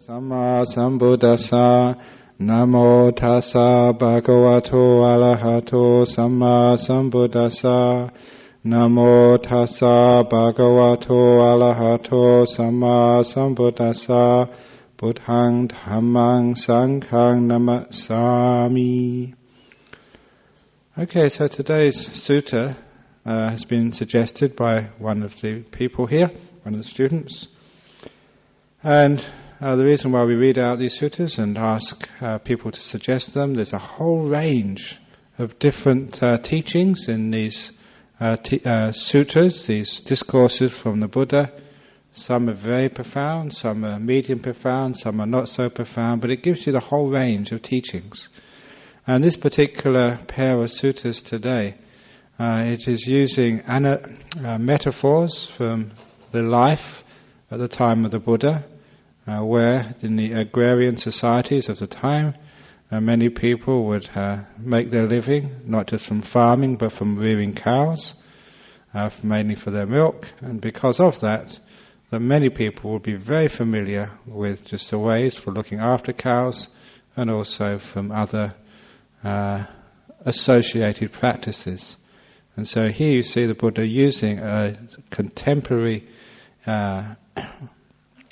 Samma Sambuddhassa. Namo tassa bhagavato arahato samma sambuddhassa. Namo tassa bhagavato arahato samma sambuddhassa. Buddhang dhammang sanghang namasami. Okay, so today's sutta has been suggested by one of the people here, one of the students. And the reason why we read out these suttas and ask people to suggest them, there's a whole range of different teachings in these suttas, these discourses from the Buddha. Some are very profound, some are medium profound, some are not so profound, but it gives you the whole range of teachings. And this particular pair of suttas today, it is using metaphors from the life at the time of the Buddha, where in the agrarian societies of the time, many people would make their living, not just from farming, but from rearing cows, mainly for their milk. And because of that, many people will be very familiar with just the ways for looking after cows, and also from other associated practices. And so here you see the Buddha using a contemporary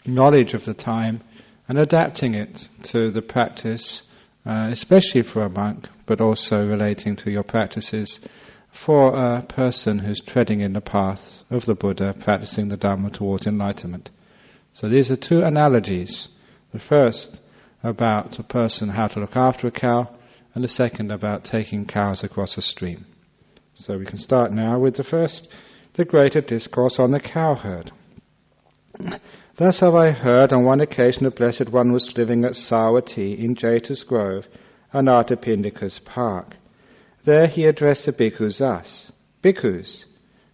knowledge of the time and adapting it to the practice, especially for a monk, but also relating to your practices for a person who's treading in the path of the Buddha, practicing the Dhamma towards enlightenment. So these are two analogies. The first about a person, how to look after a cow, and the second about taking cows across a stream. So we can start now with the first, the greater discourse on the cowherd. Thus have I heard on one occasion the Blessed One was living at Savatthi in Jeta's Grove, Anathapindika's park. There he addressed the bhikkhus thus, Bhikkhus,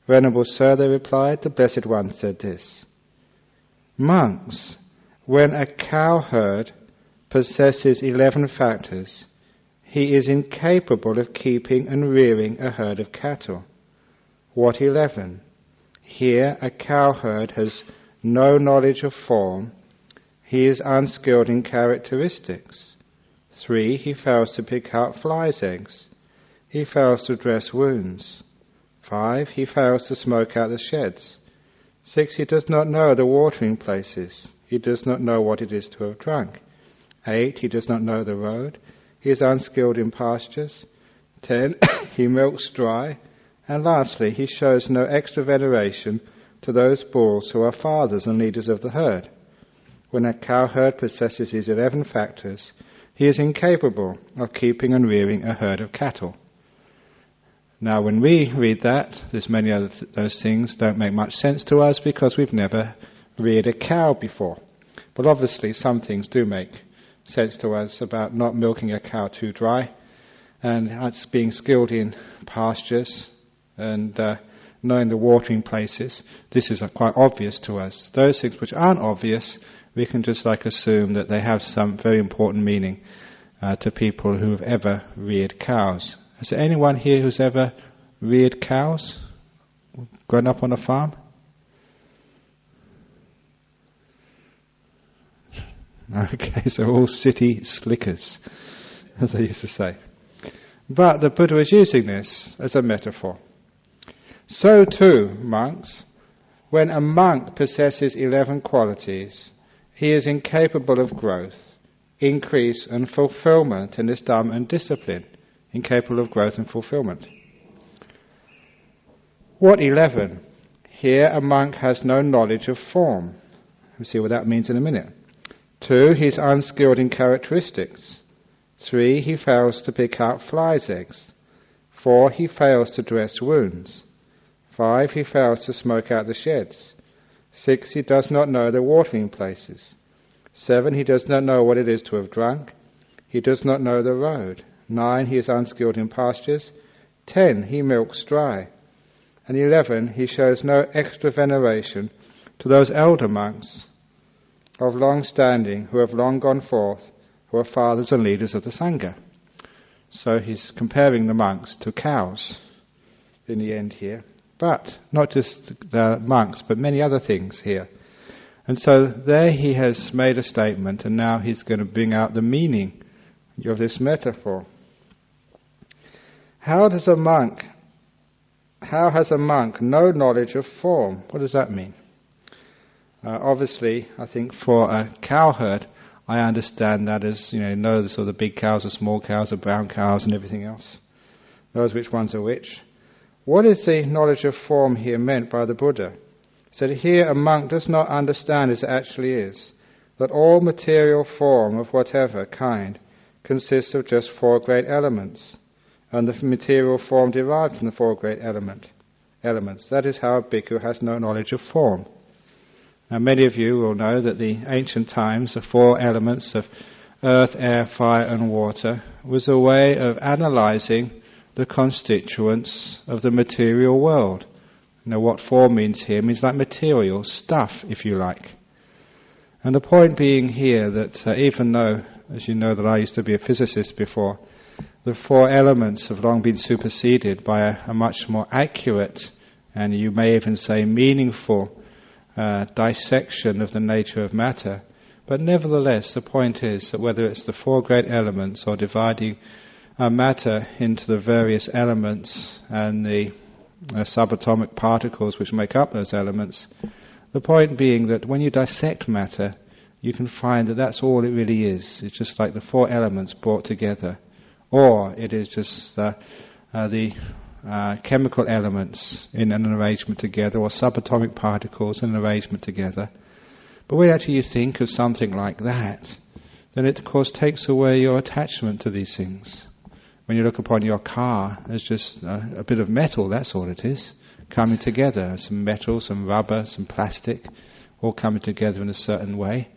Venerable Sir, they replied, the Blessed One said this, Monks, when a cowherd possesses 11 factors, he is incapable of keeping and rearing a herd of cattle. What 11? Here a cowherd has no knowledge of form, he is unskilled in characteristics. 3, he fails to pick out flies' eggs. He fails to dress wounds. 5, he fails to smoke out the sheds. 6, he does not know the watering places. He does not know what it is to have drunk. 8, he does not know the road. He is unskilled in pastures. 10, he milks dry. And lastly, he shows no extra veneration to those bulls who are fathers and leaders of the herd. When a cowherd possesses these 11 factors, he is incapable of keeping and rearing a herd of cattle. Now when we read that, there's many other those things don't make much sense to us because we've never reared a cow before. But obviously some things do make sense to us about not milking a cow too dry, and it's being skilled in pastures and knowing the watering places. This is quite obvious to us. Those things which aren't obvious, we can just assume that they have some very important meaning to people who have ever reared cows. Is there anyone here who's ever reared cows? Grown up on a farm? Okay, so all city slickers, as they used to say. But the Buddha is using this as a metaphor. So too, monks, when a monk possesses 11 qualities, he is incapable of growth, increase and fulfillment in this Dhamma and discipline. Incapable of growth and fulfillment. What 11? Here a monk has no knowledge of form. We'll see what that means in a minute. 2, he's unskilled in characteristics. 3, he fails to pick out flies' eggs. 4, he fails to dress wounds. 5, he fails to smoke out the sheds. 6, he does not know the watering places. 7, he does not know what it is to have drunk. He does not know the road. 9, he is unskilled in pastures. 10, he milks dry. And 11, he shows no extra veneration to those elder monks of long standing who have long gone forth, who are fathers and leaders of the Sangha. So he's comparing the monks to cows in the end here. But not just the monks, but many other things here. And so there he has made a statement, and now he's going to bring out the meaning of this metaphor. How has a monk no knowledge of form? What does that mean? Obviously, I think for a cowherd, I understand that as, know the sort of the big cows, the small cows, the brown cows and everything else. Knows which ones are which. What is the knowledge of form here meant by the Buddha? He said here a monk does not understand as it actually is, that all material form of whatever kind consists of just four great elements, and the material form derived from the four great elements. That is how a bhikkhu has no knowledge of form. Now many of you will know that the ancient times, the four elements of earth, air, fire and water, was a way of analysing the constituents of the material world. What form means here means like material, stuff, if you like. And the point being here that even though, as you know that I used to be a physicist before, the four elements have long been superseded by a much more accurate, and you may even say meaningful, dissection of the nature of matter. But nevertheless, the point is that whether it's the four great elements or dividing matter into the various elements and the subatomic particles which make up those elements, the point being that when you dissect matter, you can find that that's all it really is. It's just like the four elements brought together. Or it is just the chemical elements in an arrangement together, or subatomic particles in an arrangement together. But when actually you think of something like that, then it of course takes away your attachment to these things. When you look upon your car, it's just a bit of metal, that's all it is, coming together. Some metal, some rubber, some plastic, all coming together in a certain way.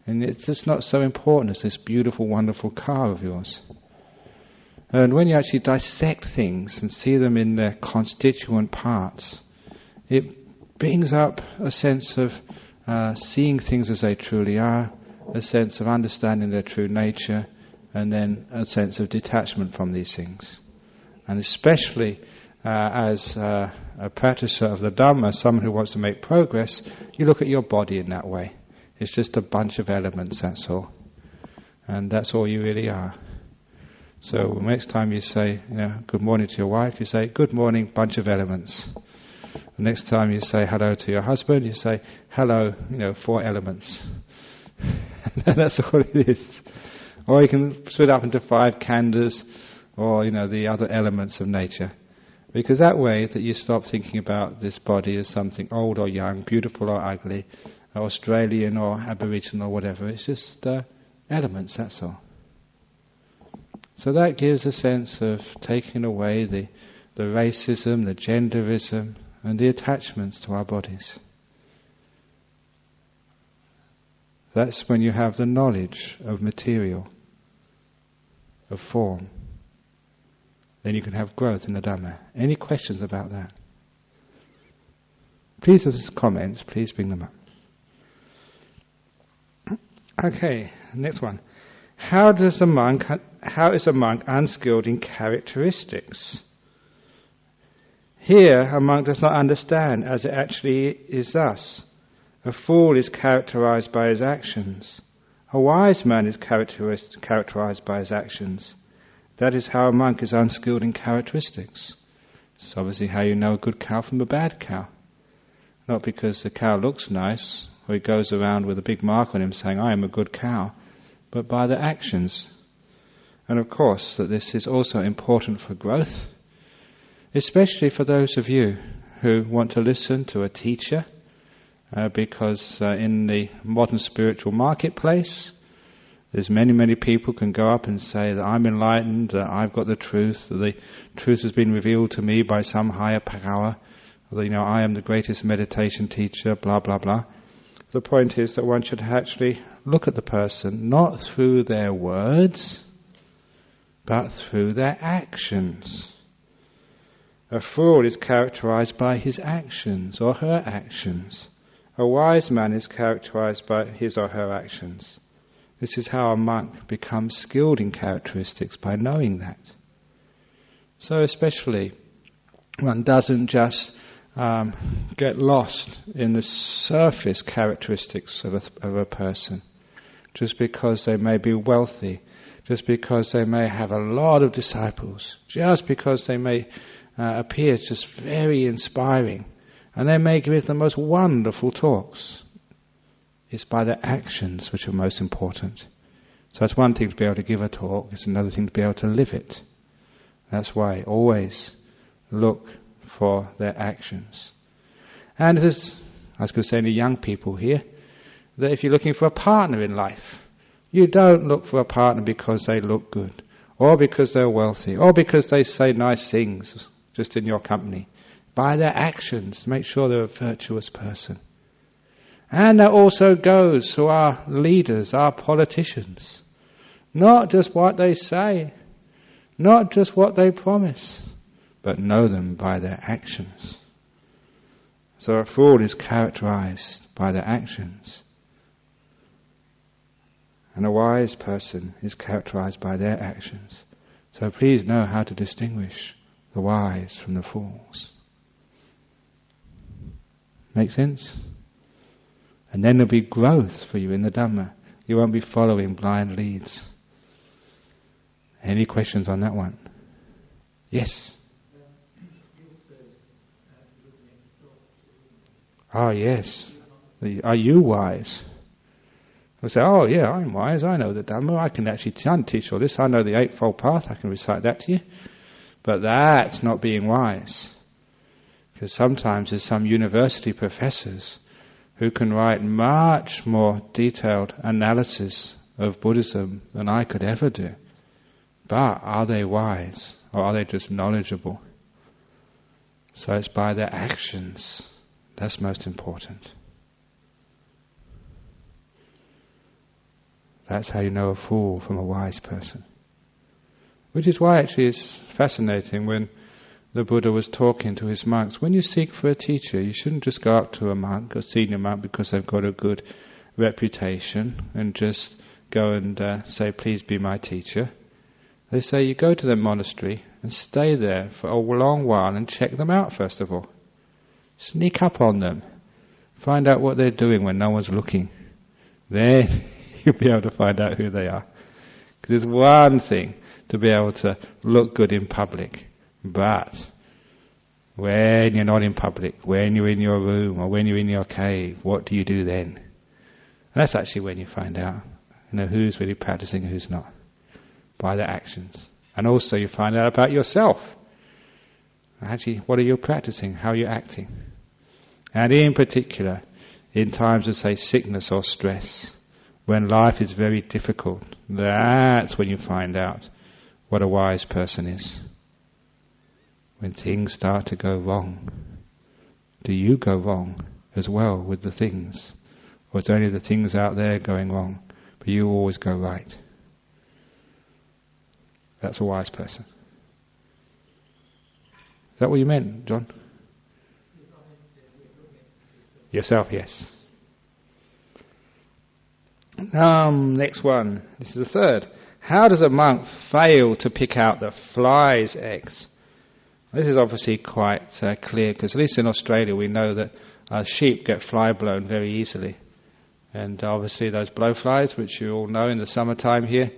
And it's just not so important as this beautiful, wonderful car of yours. And when you actually dissect things and see them in their constituent parts, it brings up a sense of seeing things as they truly are, a sense of understanding their true nature, and then a sense of detachment from these things. And especially as a practitioner of the Dhamma, someone who wants to make progress, you look at your body in that way. It's just a bunch of elements, that's all. And that's all you really are. So next time you say, good morning to your wife, you say, good morning, bunch of elements. The next time you say hello to your husband, you say, hello, 4 elements. That's all it is. Or you can split up into 5 khandhas, or the other elements of nature. Because that way that you stop thinking about this body as something old or young, beautiful or ugly, Australian or Aboriginal or whatever. It's just elements, that's all. So that gives a sense of taking away the racism, the genderism, and the attachments to our bodies. That's when you have the knowledge of material, of form. Then you can have growth in the Dhamma. Any questions about that? Please, if there's comments, please bring them up. Okay, next one. How is a monk unskilled in characteristics? Here, a monk does not understand as it actually is thus. A fool is characterized by his actions. A wise man is characterized by his actions. That is how a monk is unskilled in characteristics. It's obviously how you know a good cow from a bad cow. Not because the cow looks nice, or he goes around with a big mark on him saying, I am a good cow, but by the actions. And of course, that this is also important for growth, especially for those of you who want to listen to a teacher, because in the modern spiritual marketplace, there's many people can go up and say that I'm enlightened, that I've got the truth, that the truth has been revealed to me by some higher power, that I am the greatest meditation teacher, blah blah blah. The point is that one should actually look at the person not through their words, but through their actions. A fool is characterized by his actions or her actions. A wise man is characterized by his or her actions. This is how a monk becomes skilled in characteristics, by knowing that. So especially, one doesn't just get lost in the surface characteristics of a person, just because they may be wealthy, just because they may have a lot of disciples, just because they may appear just very inspiring, and they may give the most wonderful talks. It's by their actions which are most important. So it's one thing to be able to give a talk, it's another thing to be able to live it. That's why always look for their actions. And as I was going to say to young people here, that if you're looking for a partner in life, you don't look for a partner because they look good, or because they're wealthy, or because they say nice things just in your company. By their actions, make sure they're a virtuous person. And that also goes to our leaders, our politicians. Not just what they say, not just what they promise, but know them by their actions. So a fool is characterized by their actions. And a wise person is characterized by their actions. So please know how to distinguish the wise from the fools. Make sense? And then there'll be growth for you in the Dhamma. You won't be following blind leads. Any questions on that one? Yes? Oh yes. Are you wise? I say, oh yeah, I'm wise, I know the Dhamma, I can actually teach all this, I know the Eightfold Path, I can recite that to you. But that's not being wise. Because sometimes there's some university professors who can write much more detailed analysis of Buddhism than I could ever do. But are they wise, or are they just knowledgeable? So it's by their actions, that's most important. That's how you know a fool from a wise person. Which is why actually it's fascinating when the Buddha was talking to his monks. When you seek for a teacher, you shouldn't just go up to a monk, a senior monk, because they've got a good reputation, and just go and say, please be my teacher. They say you go to the monastery and stay there for a long while and check them out first of all. Sneak up on them. Find out what they're doing when no one's looking. Then you'll be able to find out who they are. Because it's one thing to be able to look good in public, but when you're not in public, when you're in your room or when you're in your cave, what do you do then? And that's actually when you find out, who's really practicing and who's not, by their actions. And also you find out about yourself. Actually, what are you practicing? How are you acting? And in particular, in times of, say, sickness or stress, when life is very difficult, that's when you find out what a wise person is. When things start to go wrong, do you go wrong as well with the things? Or is only the things out there going wrong, but you always go right? That's a wise person. Is that what you meant, John? Yourself, yes. Next one. This is the third. How does a monk fail to pick out the fly's eggs? This is obviously quite clear, because at least in Australia we know that sheep get fly blown very easily. And obviously those blowflies, which you all know in the summertime here,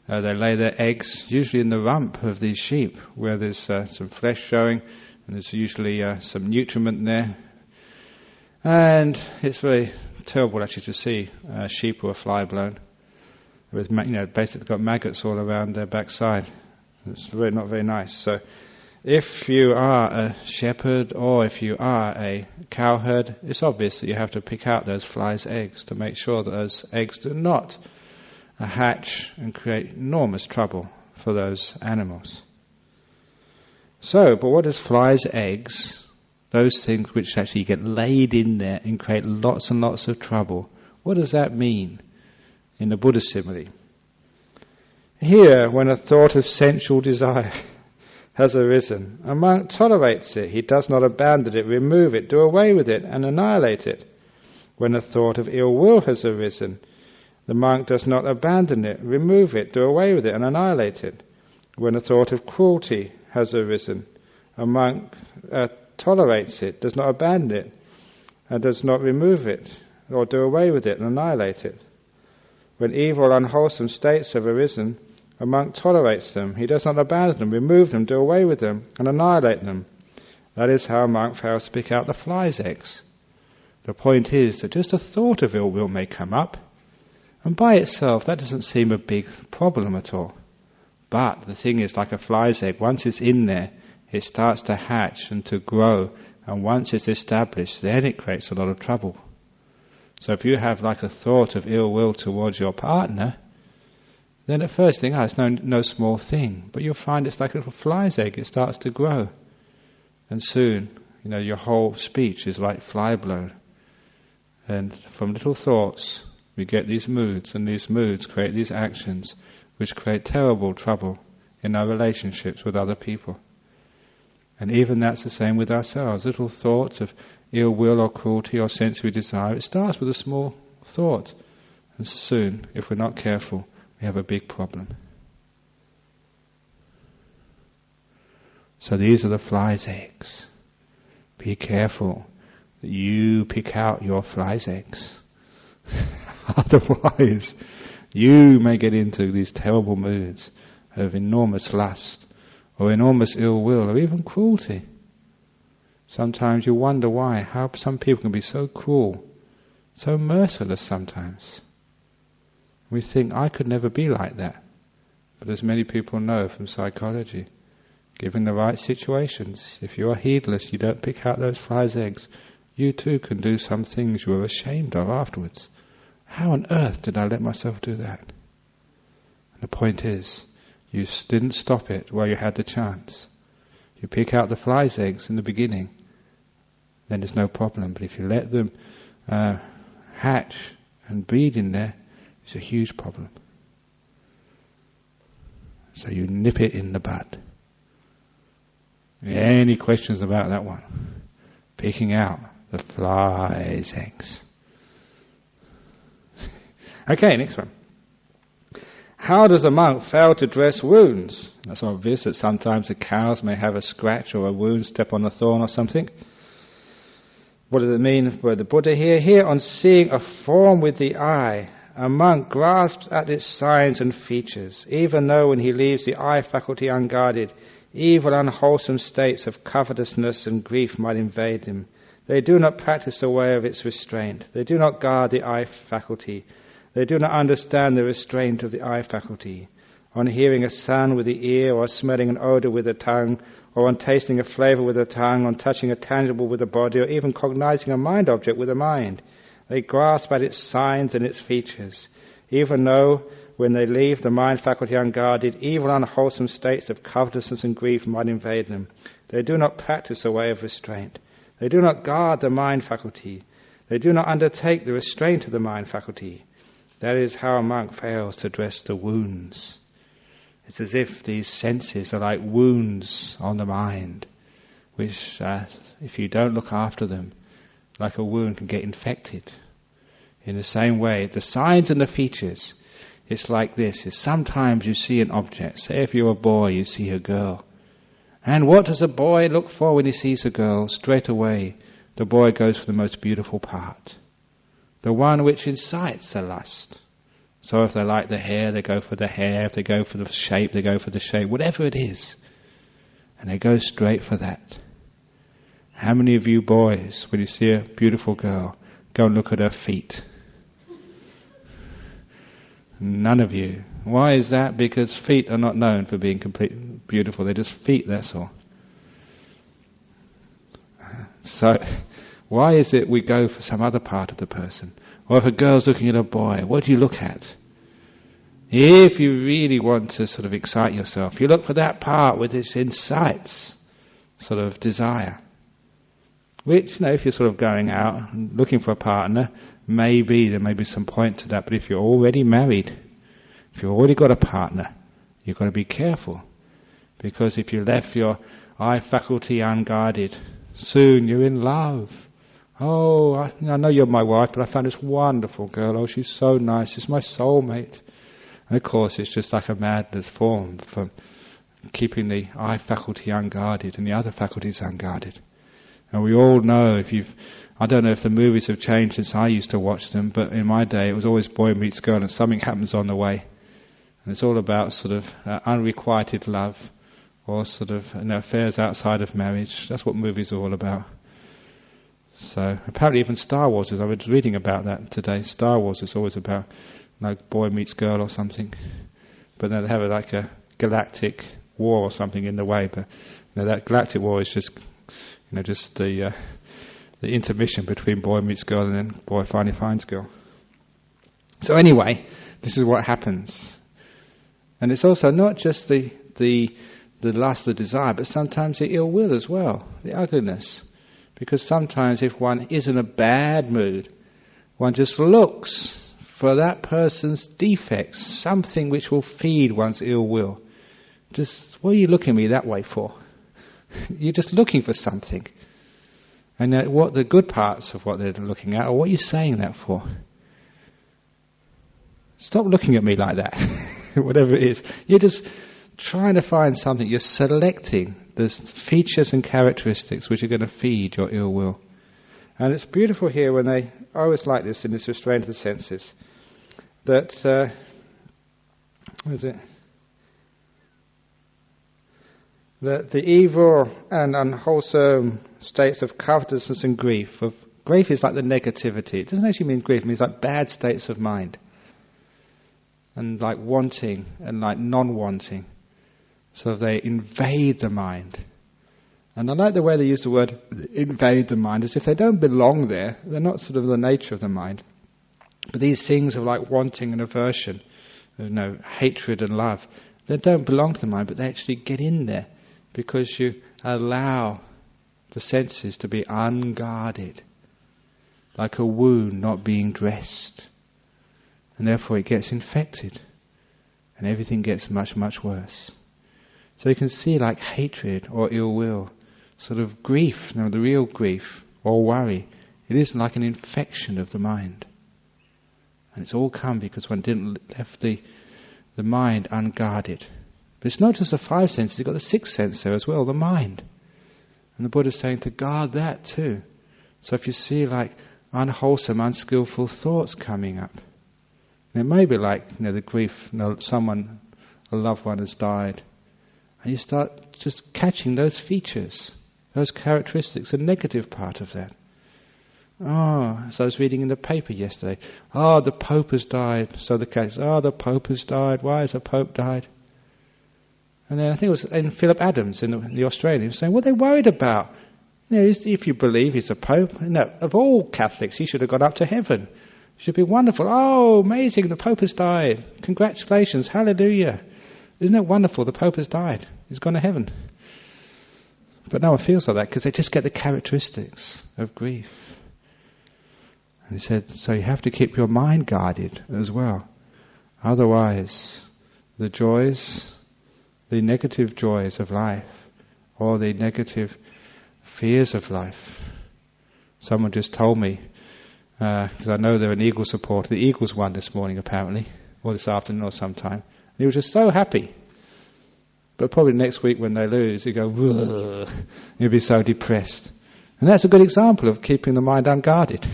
they lay their eggs usually in the rump of these sheep, where there's some flesh showing, and there's usually some nutriment there. And it's very terrible actually to see sheep who are fly blown, with basically got maggots all around their backside. It's really not very nice. So if you are a shepherd or if you are a cowherd, it's obvious that you have to pick out those flies' eggs to make sure that those eggs do not hatch and create enormous trouble for those animals. So, but what does flies' eggs, those things which actually get laid in there and create lots and lots of trouble, what does that mean in the Buddha simile? Here, when a thought of sensual desire has arisen, a monk tolerates it. He does not abandon it, remove it, do away with it, and annihilate it. When a thought of ill will has arisen, the monk does not abandon it, remove it, do away with it, and annihilate it. When a thought of cruelty has arisen, a monk tolerates it, does not abandon it, and does not remove it, or do away with it and annihilate it. When evil, unwholesome states have arisen, a monk tolerates them. He does not abandon them, remove them, do away with them, and annihilate them. That is how a monk fails to pick out the fly's eggs. The point is that just a thought of ill will may come up, and by itself that doesn't seem a big problem at all. But the thing is, like a fly's egg, once it's in there, it starts to hatch and to grow, and once it's established, then it creates a lot of trouble. So if you have like a thought of ill will towards your partner, then at first you think, it's no small thing. But you'll find it's like a little fly's egg, it starts to grow. And soon, your whole speech is like fly blown. And from little thoughts, we get these moods, and these moods create these actions, which create terrible trouble in our relationships with other people. And even that's the same with ourselves. Little thoughts of ill will or cruelty or sensory desire, it starts with a small thought. And soon, if we're not careful, we have a big problem. So these are the fly's eggs. Be careful that you pick out your fly's eggs. Otherwise, you may get into these terrible moods of enormous lust, or enormous ill will, or even cruelty. Sometimes you wonder how some people can be so cruel, so merciless sometimes. We think, I could never be like that. But as many people know from psychology, given the right situations, if you are heedless, you don't pick out those fly's eggs, you too can do some things you are ashamed of afterwards. How on earth did I let myself do that? And the point is, you didn't stop it while you had the chance. You pick out the fly's eggs in the beginning, then there's no problem. But if you let them hatch and breed in there, it's a huge problem. So you nip it in the bud. Any questions about that one? Picking out the fly's eggs. Okay, next one. How does a monk fail to dress wounds? That's obvious that sometimes the cows may have a scratch or a wound, step on a thorn or something. What does it mean for the Buddha here? Here, on seeing a form with the eye, a monk grasps at its signs and features, even though when he leaves the eye faculty unguarded, evil, unwholesome states of covetousness and grief might invade him. They do not practice the way of its restraint. They do not guard the eye faculty. They do not understand the restraint of the eye faculty. On hearing a sound with the ear, or smelling an odor with the tongue, or on tasting a flavor with the tongue, on touching a tangible with the body, or even cognizing a mind object with the mind, they grasp at its signs and its features, even though when they leave the mind faculty unguarded, evil, unwholesome states of covetousness and grief might invade them. They do not practice a way of restraint. They do not guard the mind faculty. They do not undertake the restraint of the mind faculty. That is how a monk fails to dress the wounds. It's as if these senses are like wounds on the mind, which, if you don't look after them, like a wound, can get infected. In the same way, the signs and the features, it's like this. Is sometimes you see an object. Say if you're a boy, you see a girl. And what does a boy look for when he sees a girl? Straight away, the boy goes for the most beautiful part, the one which incites the lust. So if they like the hair, they go for the hair. If they go for the shape, they go for the shape. Whatever it is. And they go straight for that. How many of you boys, when you see a beautiful girl, go and look at her feet? None of you. Why is that? Because feet are not known for being completely beautiful. They're just feet, that's all. So, why is it we go for some other part of the person? Or if a girl's looking at a boy, what do you look at? If you really want to sort of excite yourself, you look for that part with its incites sort of desire. Which, if you're sort of going out and looking for a partner, maybe there may be some point to that. But if you're already married, if you've already got a partner, you've got to be careful. Because if you left your eye faculty unguarded, soon you're in love. Oh, I know you're my wife, but I found this wonderful girl. Oh, she's so nice. She's my soulmate. And of course, it's just like a madness formed from keeping the eye faculty unguarded and the other faculties unguarded. And we all know, I don't know if the movies have changed since I used to watch them, but in my day it was always boy meets girl and something happens on the way. And it's all about sort of unrequited love, or sort of affairs outside of marriage. That's what movies are all about. So apparently even Star Wars I was reading about that today. Star Wars is always about boy meets girl or something. But then they have like a galactic war or something in the way. But that galactic war is just just the intermission between boy meets girl and then boy finally finds girl. So anyway, this is what happens. And it's also not just the lust, the desire, but sometimes the ill will as well, the ugliness. Because sometimes if one is in a bad mood, one just looks for that person's defects, something which will feed one's ill will. Just, what are you looking at me that way for? You're just looking for something. And what the good parts of what they're looking at, or what are you saying that for? Stop looking at me like that. Whatever it is. You're just trying to find something. You're selecting the features and characteristics which are going to feed your ill will. And it's beautiful here when I always like this in this restraint of the senses, that, what is it? That the evil and unwholesome states of covetousness and grief. Grief is like the negativity. It doesn't actually mean grief, it means like bad states of mind. And like wanting and like non-wanting. So they invade the mind. And I like the way they use the word invade the mind, as if they don't belong there. They're not sort of the nature of the mind. But these things of like wanting and aversion, hatred and love, they don't belong to the mind, but they actually get in there. Because you allow the senses to be unguarded, like a wound not being dressed. And therefore it gets infected, and everything gets much, much worse. So you can see like hatred or ill will, sort of grief, the real grief, or worry, it is like an infection of the mind. And it's all come because one didn't left the mind unguarded. But it's not just the five senses, you've got the sixth sense there as well, the mind. And the Buddha's saying to guard that too. So if you see like unwholesome, unskillful thoughts coming up, it may be like the grief, someone, a loved one has died, and you start just catching those features, those characteristics, the negative part of that. So I was reading in the paper yesterday, the Pope has died, so the case, the Pope has died, why has the Pope died? And then I think it was in Philip Adams in the Australian, he was saying, what are they worried about? If you believe he's a Pope, of all Catholics, he should have gone up to heaven. It should be wonderful. Oh, amazing, the Pope has died. Congratulations, hallelujah. Isn't it wonderful, the Pope has died. He's gone to heaven. But no one feels like that because they just get the characteristics of grief. And he said, so you have to keep your mind guarded as well. Otherwise, the joys, the negative joys of life, or the negative fears of life. Someone just told me, because I know they're an Eagles supporter, the Eagles won this morning apparently, or this afternoon or sometime. And he was just so happy. But probably next week when they lose, he'll go, he'll be so depressed. And that's a good example of keeping the mind unguarded.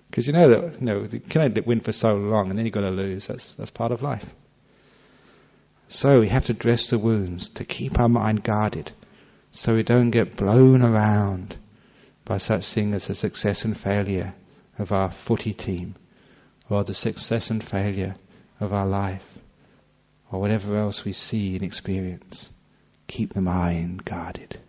Because you know that you can only win for so long and then you've got to lose. That's part of life. So we have to dress the wounds to keep our mind guarded so we don't get blown around by such things as the success and failure of our footy team, or the success and failure of our life, or whatever else we see and experience. Keep the mind guarded.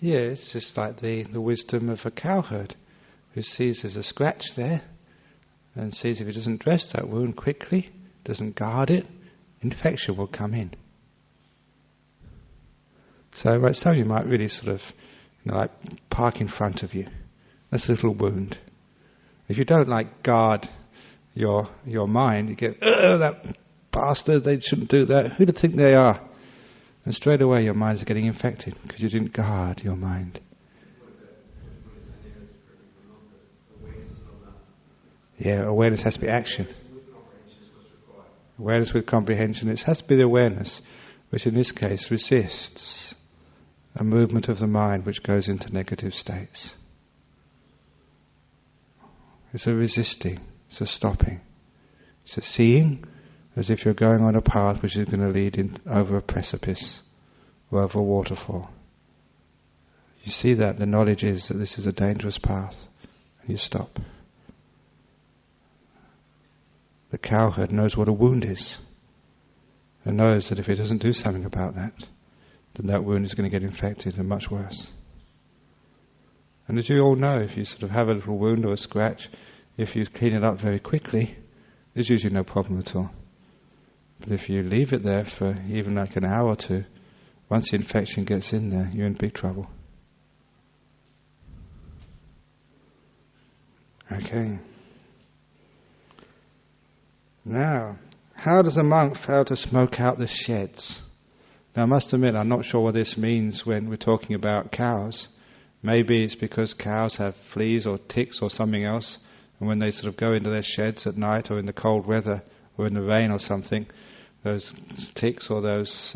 Yeah, it's just like the wisdom of a cowherd who sees there's a scratch there and sees if he doesn't dress that wound quickly, doesn't guard it, infection will come in. So some of you might really sort of, like park in front of you. That's a little wound. If you don't guard your mind, you get, that bastard, they shouldn't do that. Who do you think they are? And straight away your mind's getting infected because you didn't guard your mind. Yeah, awareness has to be action. Awareness with comprehension. It has to be the awareness, which in this case resists a movement of the mind which goes into negative states. It's a resisting, it's a stopping. It's a seeing, as if you're going on a path which is going to lead in over a precipice or over a waterfall. You see that, the knowledge is that this is a dangerous path, and you stop. The cowherd knows what a wound is, and knows that if he doesn't do something about that, then that wound is going to get infected and much worse. And as you all know, if you sort of have a little wound or a scratch, if you clean it up very quickly, there's usually no problem at all. But if you leave it there for even like an hour or two, once the infection gets in there, you're in big trouble. Okay. Now, how does a monk fail to smoke out the sheds? Now I must admit, I'm not sure what this means when we're talking about cows. Maybe it's because cows have fleas or ticks or something else, and when they sort of go into their sheds at night or in the cold weather or in the rain or something, those ticks or those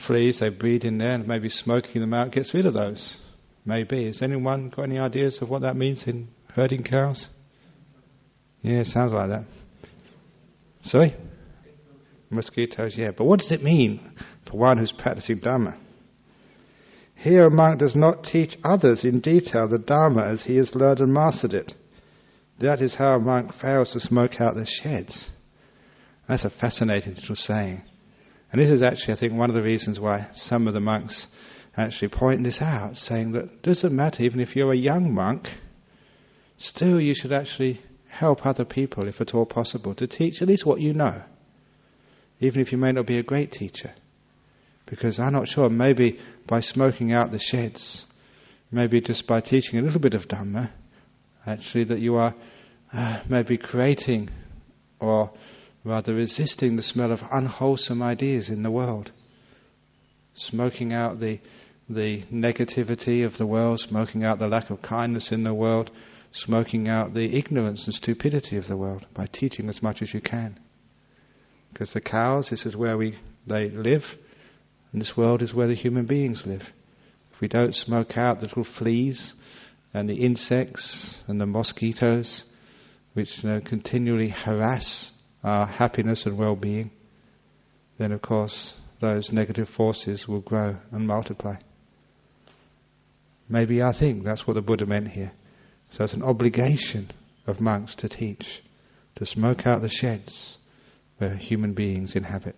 fleas, they breed in there, and maybe smoking them out gets rid of those. Maybe. Has anyone got any ideas of what that means in herding cows? Yeah, it sounds like that. Sorry? Mosquitoes, yeah. But what does it mean for one who's practicing Dhamma? Here a monk does not teach others in detail the Dhamma as he has learned and mastered it. That is how a monk fails to smoke out their sheds. That's a fascinating little saying. And this is actually, I think, one of the reasons why some of the monks actually point this out, saying that it doesn't matter, even if you're a young monk, still you should actually help other people, if at all possible, to teach at least what you know, even if you may not be a great teacher. Because I'm not sure, maybe by smoking out the sheds, maybe just by teaching a little bit of Dhamma, actually that you are maybe creating or rather resisting the smell of unwholesome ideas in the world. Smoking out the negativity of the world, smoking out the lack of kindness in the world, smoking out the ignorance and stupidity of the world by teaching as much as you can. Because the cows, this is where they live, and this world is where the human beings live. If we don't smoke out the little fleas and the insects and the mosquitoes, which continually harass our happiness and well-being, then of course those negative forces will grow and multiply. Maybe I think that's what the Buddha meant here. So it's an obligation of monks to teach, to smoke out the sheds where human beings inhabit.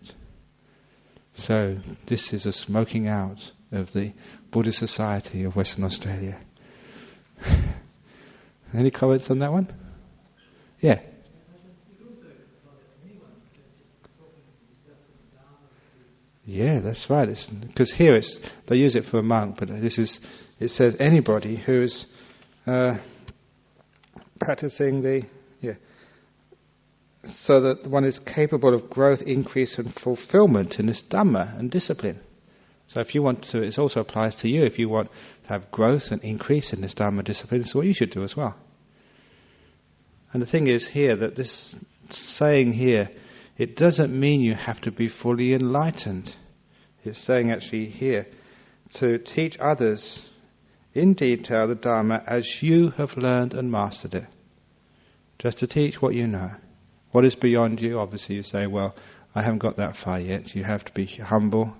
So this is a smoking out of the Buddhist society of Western Australia. Any comments on that one? Yeah. Yeah, that's right. Because here they use it for a monk, but it says anybody who is practicing so that one is capable of growth, increase and fulfillment in this Dhamma and discipline. So if you want to, it also applies to you. If you want to have growth and increase in this Dhamma discipline, it's what you should do as well. And the thing is here, that this saying here, it doesn't mean you have to be fully enlightened. It's saying actually here, to teach others in detail the Dhamma as you have learned and mastered it. Just to teach what you know. What is beyond you, obviously you say, well, I haven't got that far yet. You have to be humble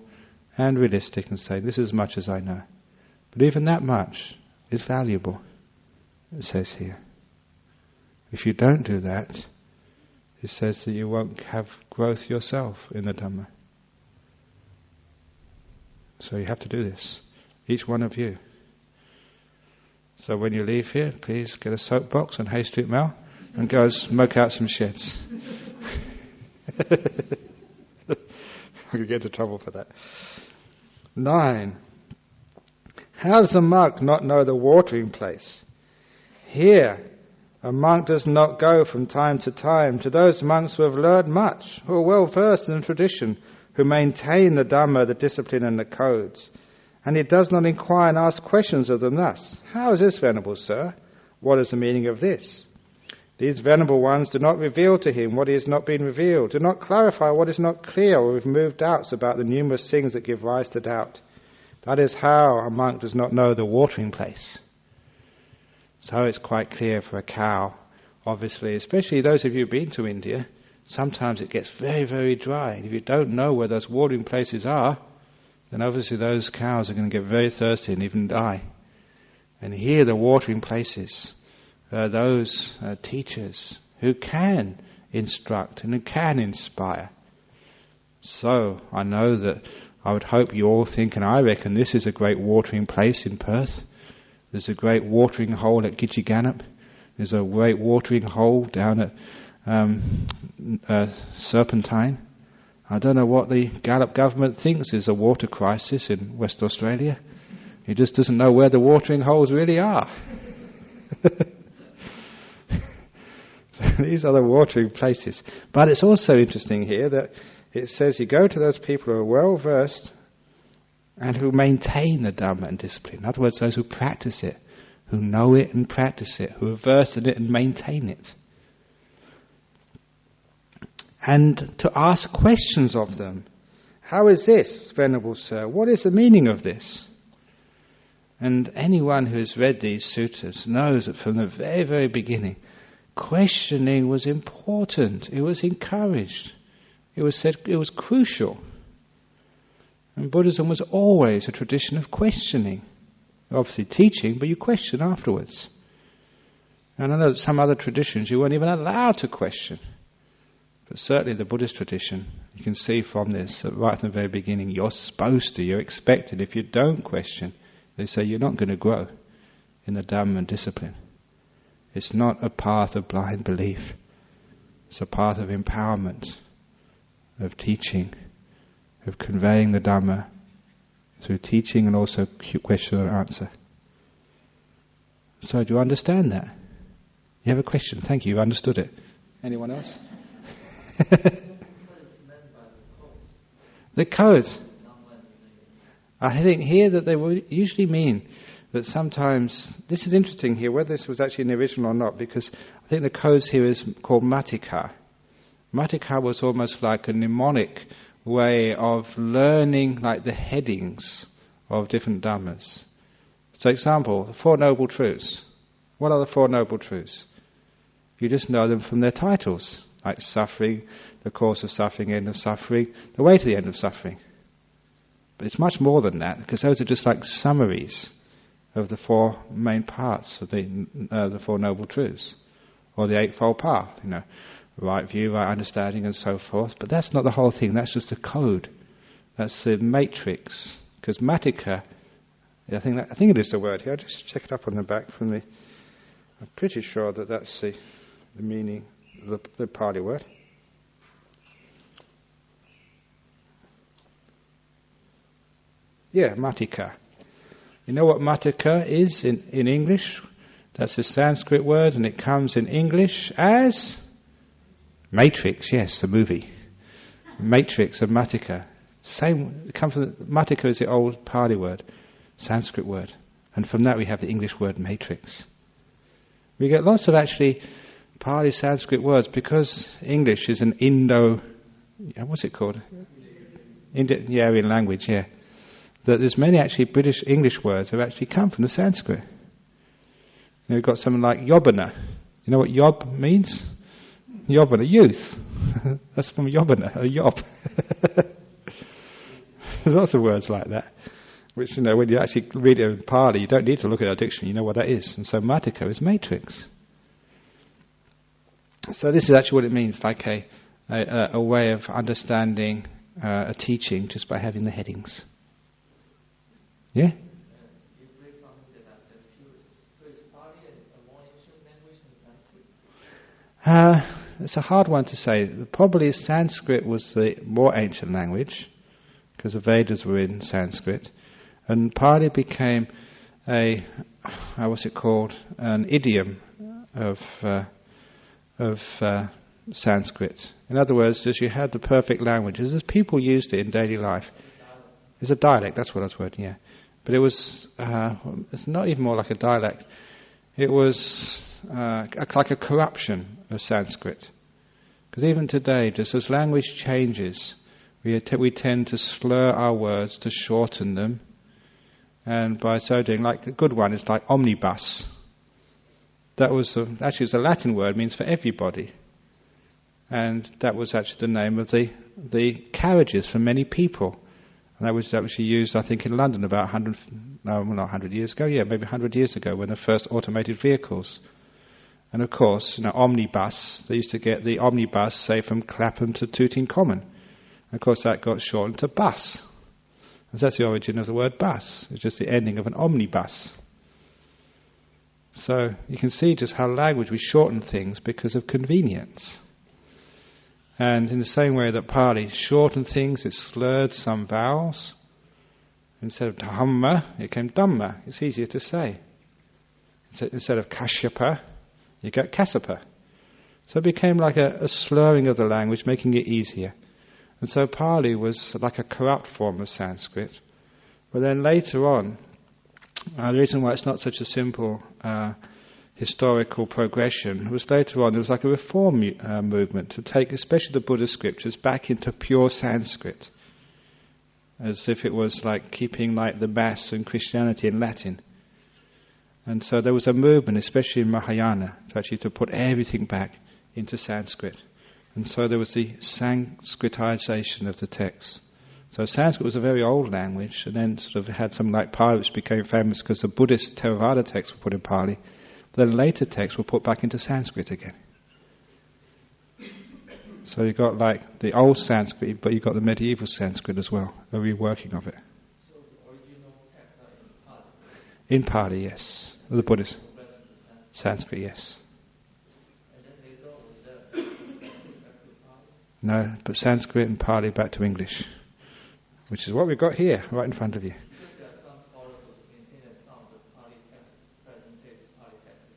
and realistic and say, this is as much as I know. But even that much is valuable, it says here. If you don't do that, it says that you won't have growth yourself in the Dhamma. So you have to do this, each one of you. So when you leave here, please get a soapbox on Hay Street Mall and go and smoke out some sheds. I could get into trouble for that. 9. How does a monk not know the watering place? Here, a monk does not go from time to time to those monks who have learned much, who are well versed in tradition, who maintain the Dhamma, the discipline and the codes. And he does not inquire and ask questions of them thus. How is this, Venerable Sir? What is the meaning of this? These venerable ones do not reveal to him what has not been revealed, do not clarify what is not clear, or remove doubts about the numerous things that give rise to doubt. That is how a monk does not know the watering place. So it's quite clear for a cow, obviously, especially those of you who've been to India, sometimes it gets very, very dry. And if you don't know where those watering places are, then obviously those cows are going to get very thirsty and even die. And here the watering places, those teachers who can instruct and who can inspire. So I know that I would hope you all think, and I reckon this is a great watering place in Perth. There's a great watering hole at Gitchigannip. There's a great watering hole down at Serpentine. I don't know what the Gallup government thinks is a water crisis in West Australia. He just doesn't know where the watering holes really are. So these are the watering places. But it's also interesting here that it says you go to those people who are well versed and who maintain the Dhamma and discipline. In other words, those who practice it, who know it and practice it, who are versed in it and maintain it. And to ask questions of them. How is this, Venerable Sir? What is the meaning of this? And anyone who has read these suttas knows that from the very, very beginning, questioning was important. It was encouraged. It was said it was crucial. And Buddhism was always a tradition of questioning. Obviously teaching, but you question afterwards. And I know that some other traditions you weren't even allowed to question. But certainly the Buddhist tradition, you can see from this that right from the very beginning, you're supposed to, you're expected. If you don't question, they say you're not going to grow in the Dhamma and discipline. It's not a path of blind belief. It's a path of empowerment, of teaching, of conveying the Dhamma through teaching and also question and answer. So do you understand that? You have a question? Thank you, you've understood it. Anyone else? The codes. I think here that they would usually mean that sometimes, this is interesting here, whether this was actually in the original or not, because I think the codes here is called Mattika. Mattika was almost like a mnemonic way of learning like the headings of different Dhammas. So example, the Four Noble Truths. What are the Four Noble Truths? You just know them from their titles, like suffering, the cause of suffering, end of suffering, the way to the end of suffering. But it's much more than that, because those are just like summaries of the four main parts of the Four Noble Truths, or the Eightfold Path, right view, right understanding, and so forth. But that's not the whole thing. That's just a code. That's the matrix. Because Mattika, I think it is the word here. I'll just check it up on the back from the. I'm pretty sure that that's the meaning, the Pali word. Yeah, Mattika. You know what Mattika is in English? That's a Sanskrit word, and it comes in English as Matrix. Yes, the movie Matrix and Mattika. Same. It comes from Mattika is the old Pali word, Sanskrit word, and from that we have the English word matrix. We get lots of actually Pali Sanskrit words because English is an what's it called? Indo-Aryan language. Yeah. That there's many actually British English words that have actually come from the Sanskrit. We've got something like Yobana. You know what Yob means? Yobana, youth. That's from Yobana, a Yob. There's lots of words like that, which, when you actually read it in Pali, you don't need to look at our dictionary, you know what that is. And so Mattika is matrix. So this is actually what it means, like a way of understanding a teaching just by having the headings. Yeah? You play something that I'm just curious. So is Pali a more ancient language than Sanskrit? It's a hard one to say. Probably Sanskrit was the more ancient language, because the Vedas were in Sanskrit, and Pali became an idiom of Sanskrit. In other words, as you had the perfect languages, as people used it in daily life. It's a dialect, that's what I was wording, yeah. But it was, it's not even more like a dialect. It was like a corruption of Sanskrit. Because even today, just as language changes, we tend to slur our words, to shorten them. And by so doing, like a good one is like omnibus. That was, actually it's a Latin word, means for everybody. And that was actually the name of the carriages for many people. And that was actually used, I think, in London about not 100 years ago, maybe 100 years ago, when the first automated vehicles. And of course, omnibus, they used to get the omnibus, say, from Clapham to Tooting Common. And of course, that got shortened to bus. And that's the origin of the word bus. It's just the ending of an omnibus. So you can see just how language, we shorten things because of convenience. And in the same way that Pali shortened things, it slurred some vowels. Instead of Dhamma, it came Dhamma. It's easier to say. Instead of Kashyapa, you get Kassapa. So it became like a slurring of the language, making it easier. And so Pali was like a corrupt form of Sanskrit. But then later on, the reason why it's not such a simple historical progression was later on there was like a reform movement to take especially the Buddhist scriptures back into pure Sanskrit, as if it was like keeping like the Mass and Christianity in Latin. And so there was a movement, especially in Mahayana, to put everything back into Sanskrit. And so there was the Sanskritization of the text. So Sanskrit was a very old language, and then sort of had something like Pali, which became famous because the Buddhist Theravada texts were put in Pali. But then later texts were put back into Sanskrit again. So you got like the old Sanskrit, but you got the medieval Sanskrit as well, a reworking of it. So the original texts are in Pali? In Pali, yes. The Buddhist Sanskrit, yes. And then later on, was there Sanskrit back to Pali? No, but Sanskrit and Pali back to English, which is what we've got here, right in front of you. Because there are some scholars who maintain that some of the Pali texts, present-day Pali texts,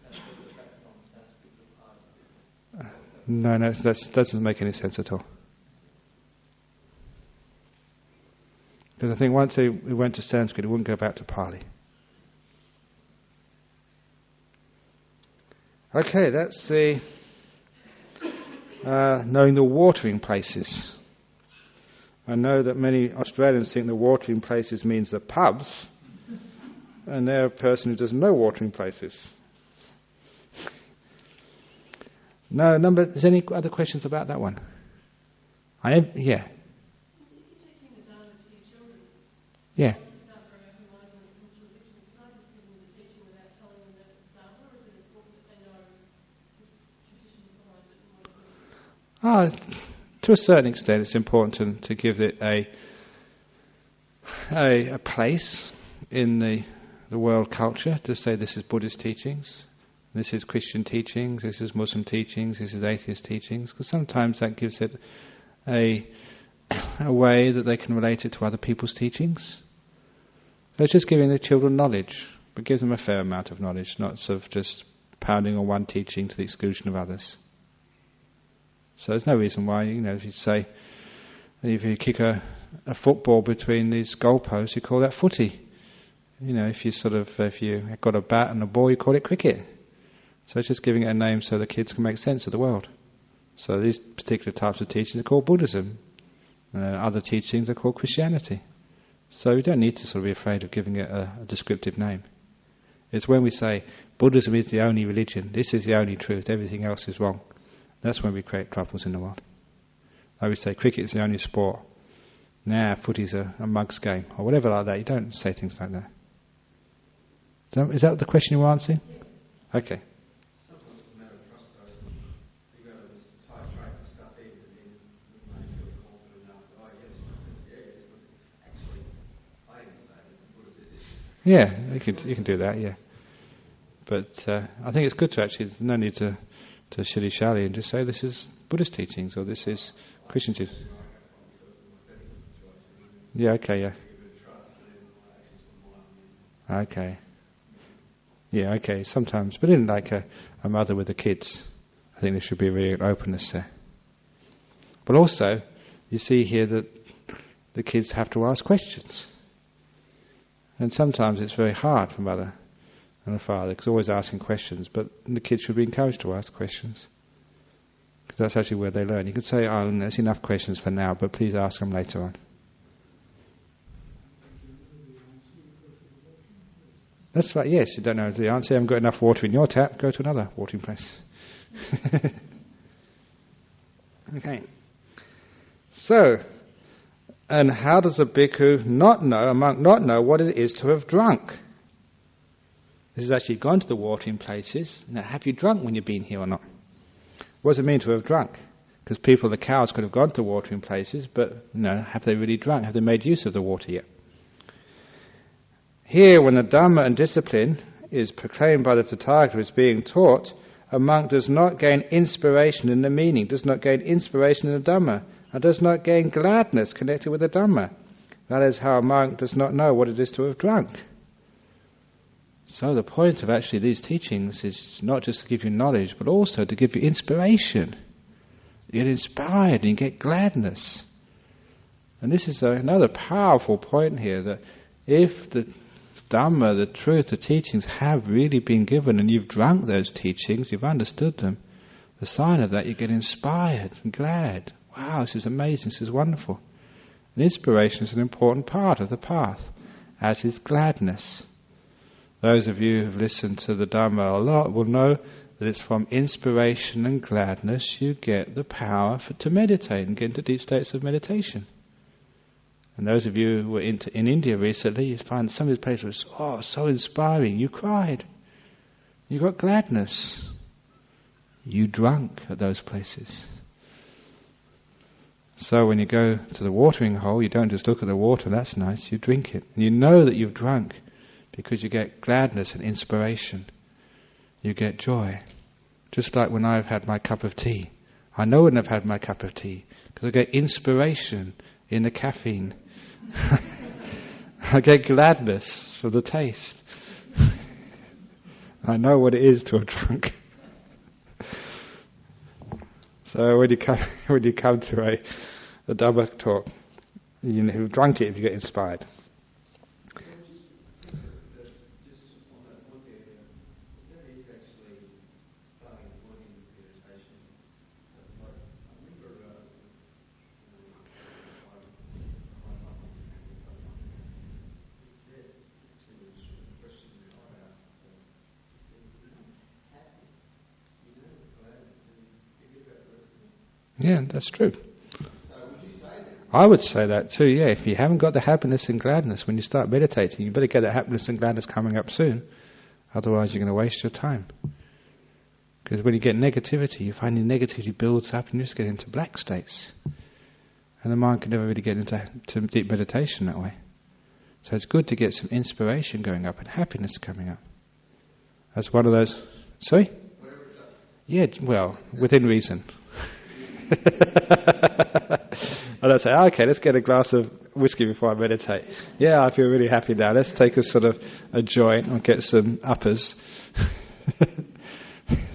translated back from Sanskrit to Pali. No, that doesn't make any sense at all. Because I think once we went to Sanskrit, it wouldn't go back to Pali. Okay, that's the knowing the watering places. I know that many Australians think the watering places means the pubs, and they're a person who doesn't know watering places. No, is there any other questions about that one? Yeah. If you're teaching the Dhamma to your children, Yeah. without very open-minded and contradiction, can I just give them the teaching without telling them that it's Dhamma, or is it important that they know the traditions behind it and what it means? To a certain extent, it's important to give it a place in the world culture, to say this is Buddhist teachings, this is Christian teachings, this is Muslim teachings, this is atheist teachings, because sometimes that gives it a way that they can relate it to other people's teachings. So it's just giving the children knowledge, but gives them a fair amount of knowledge, not sort of just pounding on one teaching to the exclusion of others. So there's no reason why, if you say, if you kick a football between these goalposts, you call that footy. If you've got a bat and a ball, you call it cricket. So it's just giving it a name so the kids can make sense of the world. So these particular types of teachings are called Buddhism. Other teachings are called Christianity. So we don't need to sort of be afraid of giving it a descriptive name. It's when we say Buddhism is the only religion, this is the only truth, everything else is wrong. That's when we create troubles in the world. Like we say cricket is the only sport. Footy's a mug's game, or whatever like that. You don't say things like that. Is that the question you were answering? Okay. Sometimes it's a matter of trust, though. You've got to just titrate the stuff in, and then you feel confident enough that, this was actually, I didn't say that, the Buddha said this. Yeah, you can do that, yeah. But I think it's good to actually, there's no need to shilly-shally and just say this is Buddhist teachings or this is Christian teachings. Yeah, okay, yeah. Okay. Yeah, okay, sometimes. But in like a mother with the kids, I think there should be really an openness there. But also, you see here that the kids have to ask questions. And sometimes it's very hard for mother and the father, because always asking questions, but the kids should be encouraged to ask questions. Because that's actually where they learn. You could say, oh, there's enough questions for now, but please ask them later on. That's right, yes, you don't know the answer. You haven't got enough water in your tap, go to another watering place. Okay. So, and how does a bhikkhu a monk not know what it is to have drunk? This has actually gone to the watering places. Now, have you drunk when you've been here or not? What does it mean to have drunk? Because the cows could have gone to the watering places, but have they really drunk? Have they made use of the water yet? Here, when the Dhamma and discipline is proclaimed by the Tathagata as being taught, a monk does not gain inspiration in the meaning, does not gain inspiration in the Dhamma, and does not gain gladness connected with the Dhamma. That is how a monk does not know what it is to have drunk. So the point of actually these teachings is not just to give you knowledge, but also to give you inspiration. You get inspired and you get gladness. And this is another powerful point here, that if the Dhamma, the truth, the teachings have really been given and you've drunk those teachings, you've understood them, the sign of that, you get inspired and glad. Wow, this is amazing, this is wonderful. And inspiration is an important part of the path, as is gladness. Those of you who have listened to the Dhamma a lot will know that it's from inspiration and gladness you get the power to meditate and get into deep states of meditation. And those of you who were in India recently, you find some of these places were so inspiring. You cried. You got gladness. You drank at those places. So when you go to the watering hole, you don't just look at the water, that's nice, you drink it. And you know that you've drunk because you get gladness and inspiration. You get joy. Just like when I've had my cup of tea. I know when I've had my cup of tea because I get inspiration in the caffeine. I get gladness for the taste. I know what it is to have drunk. So when you come to a Dhamma talk, you've drunk it if you get inspired. Yeah, that's true. I would say that too, yeah. If you haven't got the happiness and gladness when you start meditating, you better get that happiness and gladness coming up soon. Otherwise you're going to waste your time. Because when you get negativity, you find the negativity builds up and you just get into black states. And the mind can never really get into deep meditation that way. So it's good to get some inspiration going up and happiness coming up. That's one of those... Sorry? Yeah, well, within reason. I don't say, okay, let's get a glass of whiskey before I meditate. Yeah, I feel really happy now. Let's take a joint and get some uppers.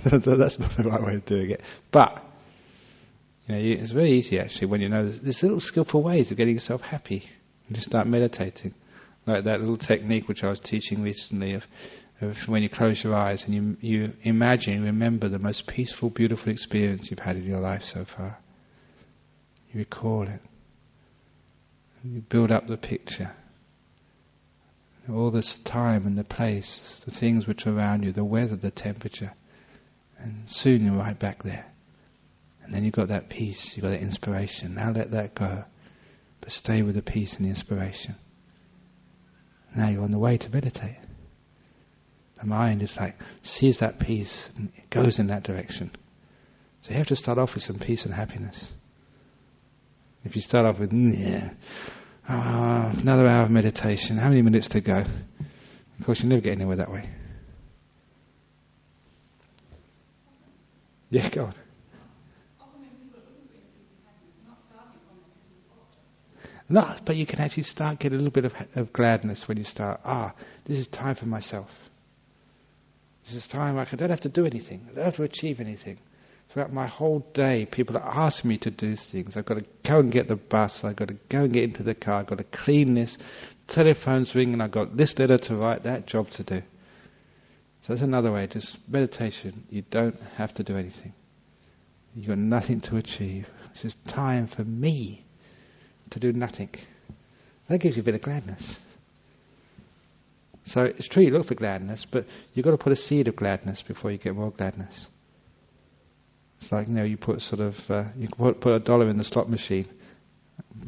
That's not the right way of doing it. But it's very easy actually when you know there's little skillful ways of getting yourself happy. You just start meditating, like that little technique which I was teaching recently of when you close your eyes and you remember the most peaceful, beautiful experience you've had in your life so far. You recall it. And you build up the picture. All this time and the place, the things which are around you, the weather, the temperature. And soon you're right back there. And then you've got that peace, you've got that inspiration. Now let that go. But stay with the peace and the inspiration. Now you're on the way to meditate. The mind is sees that peace and it goes in that direction. So you have to start off with some peace and happiness. If you start off with, another hour of meditation, how many minutes to go? Of course, you never get anywhere that way. Yeah, go on. No, but you can actually start getting a little bit of gladness when you start, this is time for myself. This is time I don't have to do anything. I don't have to achieve anything. Throughout my whole day, people are asking me to do things. I've got to go and get the bus, I've got to go and get into the car, I've got to clean this, telephone's ringing, I've got this letter to write, that job to do. So that's another way, just meditation. You don't have to do anything. You've got nothing to achieve. It's just time for me to do nothing. That gives you a bit of gladness. So it's true you look for gladness, but you've got to put a seed of gladness before you get more gladness. It's like, you put put $1 in the slot machine,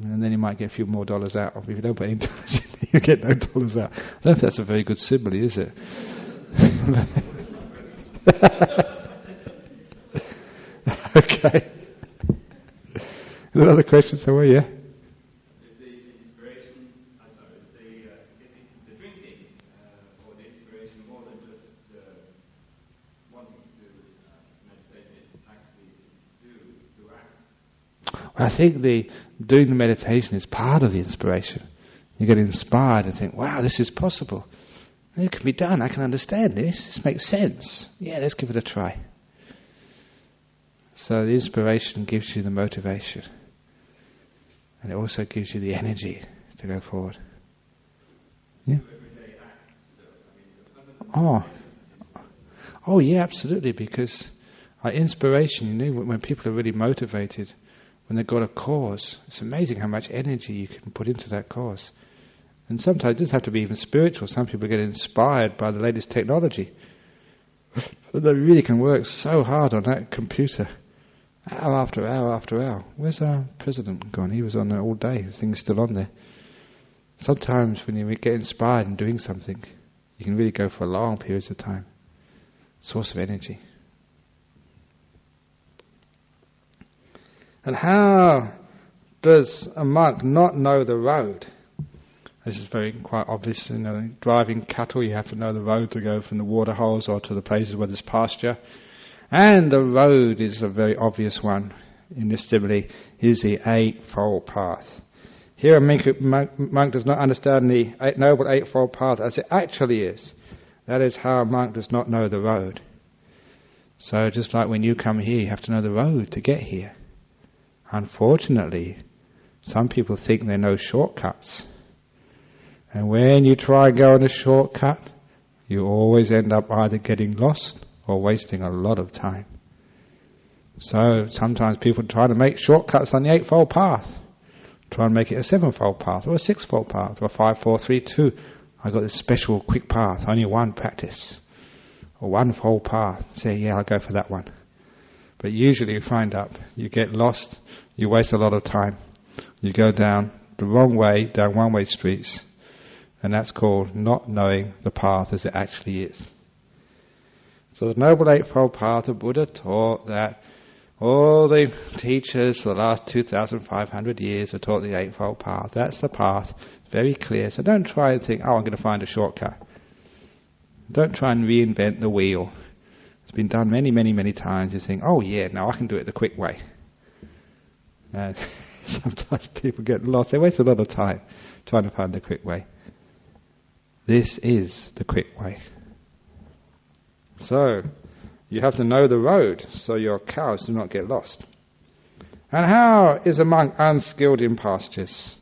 and then you might get a few more dollars out. If you don't put any dollars in, you get no dollars out. I don't know if that's a very good simile, is it? Okay. Another question somewhere, yeah? Is the inspiration, the drinking or the inspiration more than just wanting to do meditation, it's actually to act? Well, I think doing the meditation is part of the inspiration. You get inspired and think, wow, this is possible. It can be done, I can understand this, this makes sense. Yeah, let's give it a try. So the inspiration gives you the motivation. And it also gives you the energy to go forward. Yeah? Oh yeah, absolutely, because inspiration, when people are really motivated, when they've got a cause, it's amazing how much energy you can put into that cause. And sometimes it doesn't have to be even spiritual. Some people get inspired by the latest technology. They really can work so hard on that computer. Hour after hour after hour. Where's our president gone? He was on there all day. The thing's still on there. Sometimes when you get inspired in doing something, you can really go for long periods of time. Source of energy. And how does a monk not know the road? This is quite obvious. Driving cattle, you have to know the road to go from the water holes or to the places where there's pasture. And the road is a very obvious one in this simile, is the Eightfold Path. Here a monk does not understand the Noble Eightfold Path as it actually is. That is how a monk does not know the road. So just like when you come here, you have to know the road to get here. Unfortunately, some people think they know shortcuts. And when you try and go on a shortcut, you always end up either getting lost or wasting a lot of time. So sometimes people try to make shortcuts on the Eightfold Path. Try and make it a Sevenfold Path or a Sixfold Path or a 5, 4, 3, 2. I got this special quick path, only one practice. Or one-fold path. Say, yeah, I'll go for that one. But usually you find out you get lost, you waste a lot of time. You go down the wrong way, down one-way streets. And that's called not knowing the path as it actually is. So the Noble Eightfold Path, the Buddha taught that all the teachers for the last 2,500 years have taught the Eightfold Path. That's the path, very clear. So don't try and think, I'm going to find a shortcut. Don't try and reinvent the wheel. It's been done many, many, many times. You think, oh yeah, now I can do it the quick way. And sometimes people get lost. They waste a lot of time trying to find the quick way. This is the quick way. So, you have to know the road so your cows do not get lost. And how is a monk unskilled in pastures?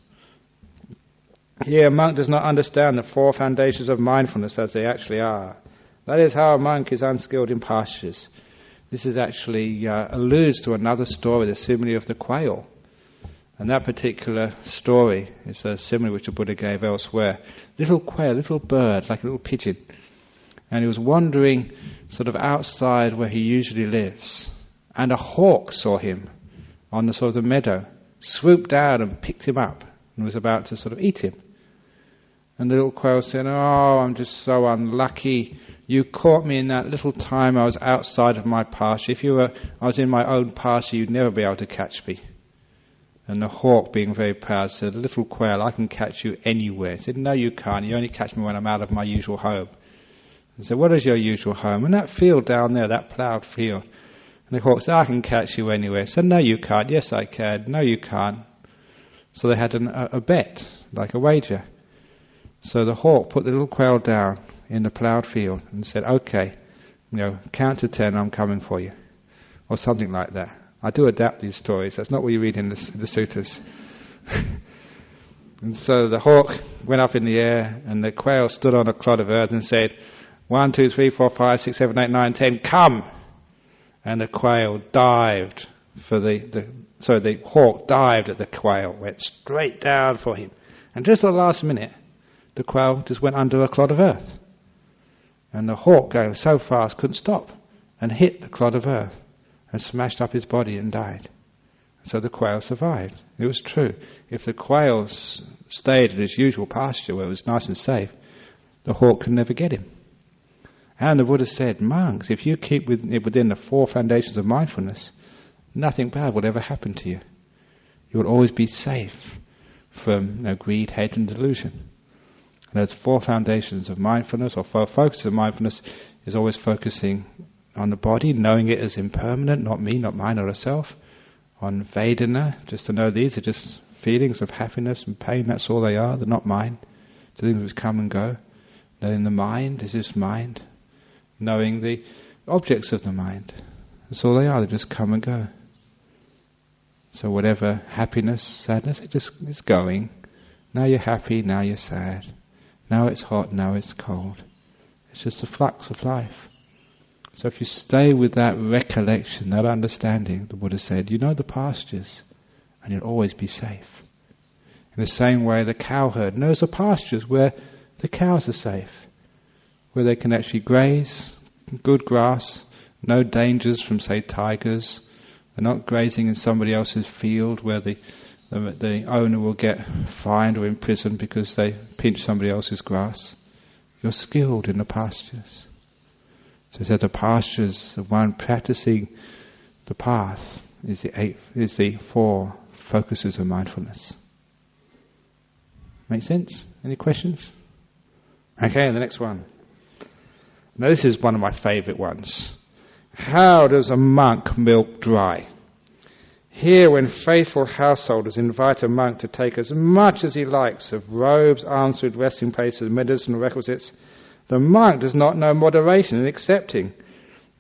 Here, a monk does not understand the 4 foundations of mindfulness as they actually are. That is how a monk is unskilled in pastures. This is actually alludes to another story, the simile of the quail. And that particular story is a simile which the Buddha gave elsewhere. Little quail, little bird, like a little pigeon. And he was wandering sort of outside where he usually lives. And a hawk saw him on the sort of the meadow, swooped down and picked him up and was about to sort of eat him. And the little quail said, oh, I'm just so unlucky. You caught me in that little time I was outside of my pasture. If I was in my own pasture, you'd never be able to catch me. And the hawk, being very proud, said, little quail, I can catch you anywhere. He said, no, you can't. You only catch me when I'm out of my usual home. He said, what is your usual home? And that field down there, that ploughed field. And the hawk said, I can catch you anywhere. He said, no, you can't. Yes, I can. No, you can't. So they had a bet, like a wager. So the hawk put the little quail down in the ploughed field and said, okay, count to 10, I'm coming for you. or something like that. I do adapt these stories. That's not what you read in the suttas. And so the hawk went up in the air, and the quail stood on a clod of earth and said, 1, 2, 3, 4, 5, 6, 7, 8, 9, 10, come! And the quail dived for the hawk dived at the quail, went straight down for him. And just at the last minute, the quail just went under a clod of earth. And the hawk, going so fast, couldn't stop, and hit the clod of earth, and smashed up his body and died. So the quail survived. It was true. If the quail stayed in his usual pasture where it was nice and safe, the hawk could never get him. And the Buddha said, monks, if you keep within the 4 foundations of mindfulness, nothing bad will ever happen to you. You will always be safe from greed, hate and delusion. And those 4 foundations of mindfulness, or 4 focuses of mindfulness, is always focusing on the body, knowing it as impermanent, not me, not mine or a self. On Vedana, just to know these are just feelings of happiness and pain, that's all they are, they're not mine. The things which come and go. Knowing the mind is just mind. Knowing the objects of the mind, that's all they are, they just come and go. So whatever happiness, sadness, it's going. Now you're happy, now you're sad. Now it's hot, now it's cold. It's just a flux of life. So if you stay with that recollection, that understanding, the Buddha said, you know the pastures, and you'll always be safe. In the same way, the cowherd knows the pastures where the cows are safe, where they can actually graze, good grass, no dangers from, say, tigers. They're not grazing in somebody else's field where the owner will get fined or imprisoned because they pinch somebody else's grass. You're skilled in the pastures. So he said the pastures of one practicing the path is the 4 focuses of mindfulness. Make sense? Any questions? Okay, the next one. Now this is one of my favourite ones. How does a monk milk dry? Here, when faithful householders invite a monk to take as much as he likes of robes, arms with resting places, medicinal requisites, the monk does not know moderation in accepting.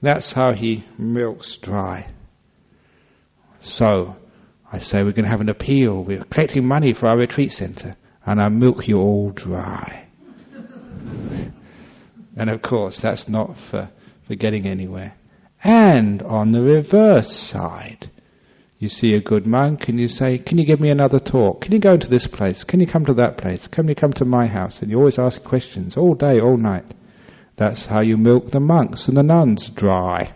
That's how he milks dry. So, I say we're going to have an appeal. We're collecting money for our retreat centre, and I milk you all dry. And of course, that's not for getting anywhere. And on the reverse side, you see a good monk and you say, can you give me another talk? Can you go to this place? Can you come to that place? Can you come to my house? And you always ask questions all day, all night. That's how you milk the monks and the nuns dry.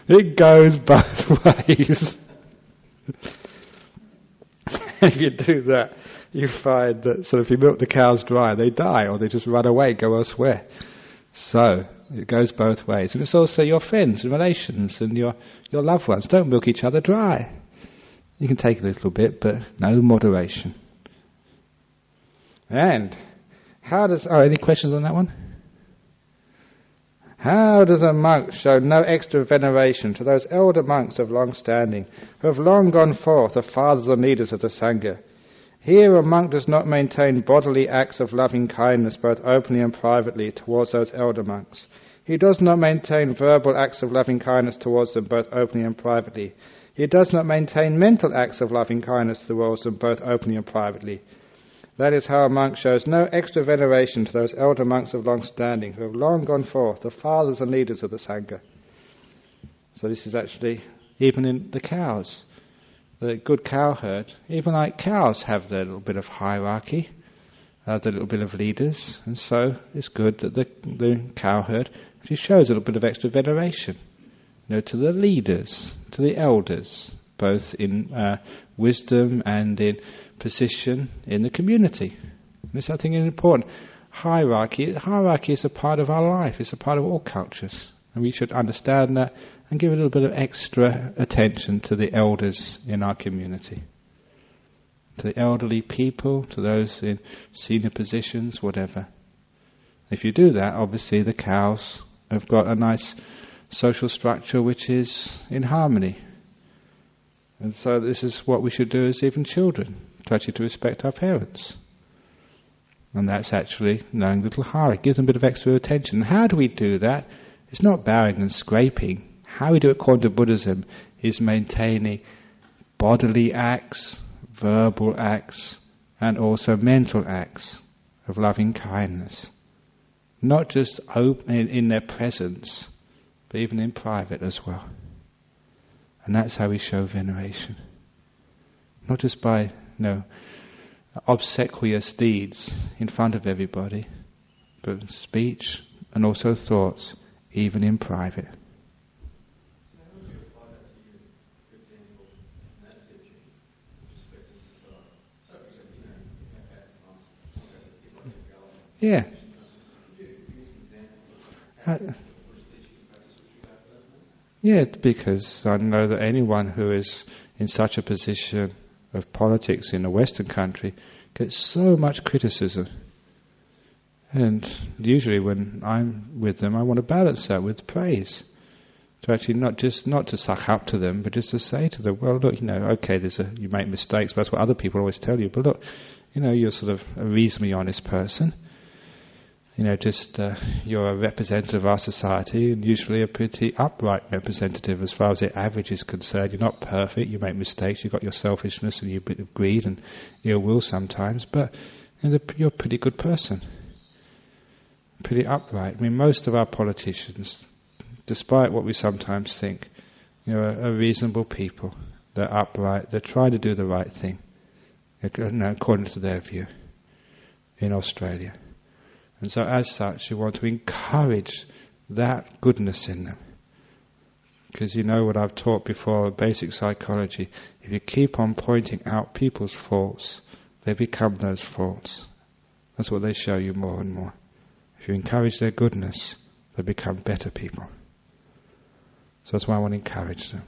It goes both ways. If you do that, you find that if you milk the cows dry, they die or they just run away, go elsewhere. So it goes both ways. And it's also your friends and relations and your loved ones. Don't milk each other dry. You can take a little bit, but no moderation. And any questions on that one? How does a monk show no extra veneration to those elder monks of long standing, who have long gone forth, the fathers and leaders of the Sangha? Here a monk does not maintain bodily acts of loving kindness both openly and privately towards those elder monks. He does not maintain verbal acts of loving kindness towards them both openly and privately. He does not maintain mental acts of loving kindness towards them both openly and privately. That is how a monk shows no extra veneration to those elder monks of long standing who have long gone forth, the fathers and leaders of the Sangha. So this is actually even in the cows. The good cowherd, even like cows have their little bit of hierarchy, their little bit of leaders, and so it's good that the cowherd actually shows a little bit of extra veneration, to the leaders, to the elders, both in wisdom and in position in the community. And it's something important. Hierarchy is a part of our life. It's a part of all cultures. And we should understand that and give a little bit of extra attention to the elders in our community. To the elderly people, to those in senior positions, whatever. If you do that, obviously the cows have got a nice social structure which is in harmony. And so this is what we should do as even children, to respect our parents. And that's actually knowing little hierarchy. It gives them a bit of extra attention. How do we do that? It's not bowing and scraping. How we do it according to Buddhism is maintaining bodily acts, verbal acts, and also mental acts of loving kindness. Not just open in their presence, but even in private as well. And that's how we show veneration. Not just by, obsequious deeds in front of everybody, but speech and also thoughts, even in private. How would you apply that to you, for example, in that teaching, with respect to society? So, for example, Yeah. could you give us an example of Buddhist teaching and practice which you have for those men? Yeah, because I know that anyone who is in such a position of politics in a Western country gets so much criticism. And usually when I'm with them, I want to balance that with praise. To actually not to suck up to them, but just to say to them, well, look, okay, you make mistakes, but that's what other people always tell you. But look, you're sort of a reasonably honest person. You're a representative of our society, and usually a pretty upright representative as far as the average is concerned. You're not perfect, you make mistakes, you've got your selfishness and your bit of greed and ill will sometimes, but you're a pretty good person. Pretty upright. I mean, most of our politicians, despite what we sometimes think, are reasonable people. They're upright, they're trying to do the right thing, according to their view, in Australia. And so as such, you want to encourage that goodness in them. Because what I've taught before, basic psychology, if you keep on pointing out people's faults, they become those faults. That's what they show you more and more. If you encourage their goodness, they become better people. So that's why I want to encourage them.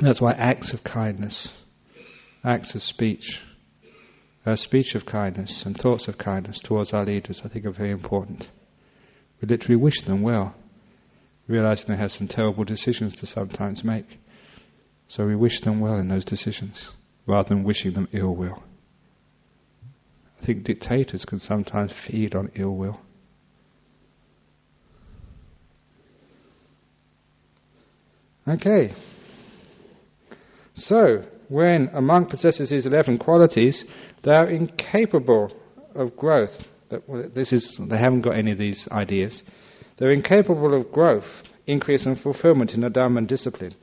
That's why acts of kindness, acts of speech of kindness and thoughts of kindness towards our leaders, I think, are very important. We literally wish them well, realizing they have some terrible decisions to sometimes make. So we wish them well in those decisions, rather than wishing them ill will. I think dictators can sometimes feed on ill will. Okay. So, when a monk possesses these 11 qualities, they are incapable of growth. They haven't got any of these ideas. They're incapable of growth, increase and fulfillment in the Dhamma and discipline.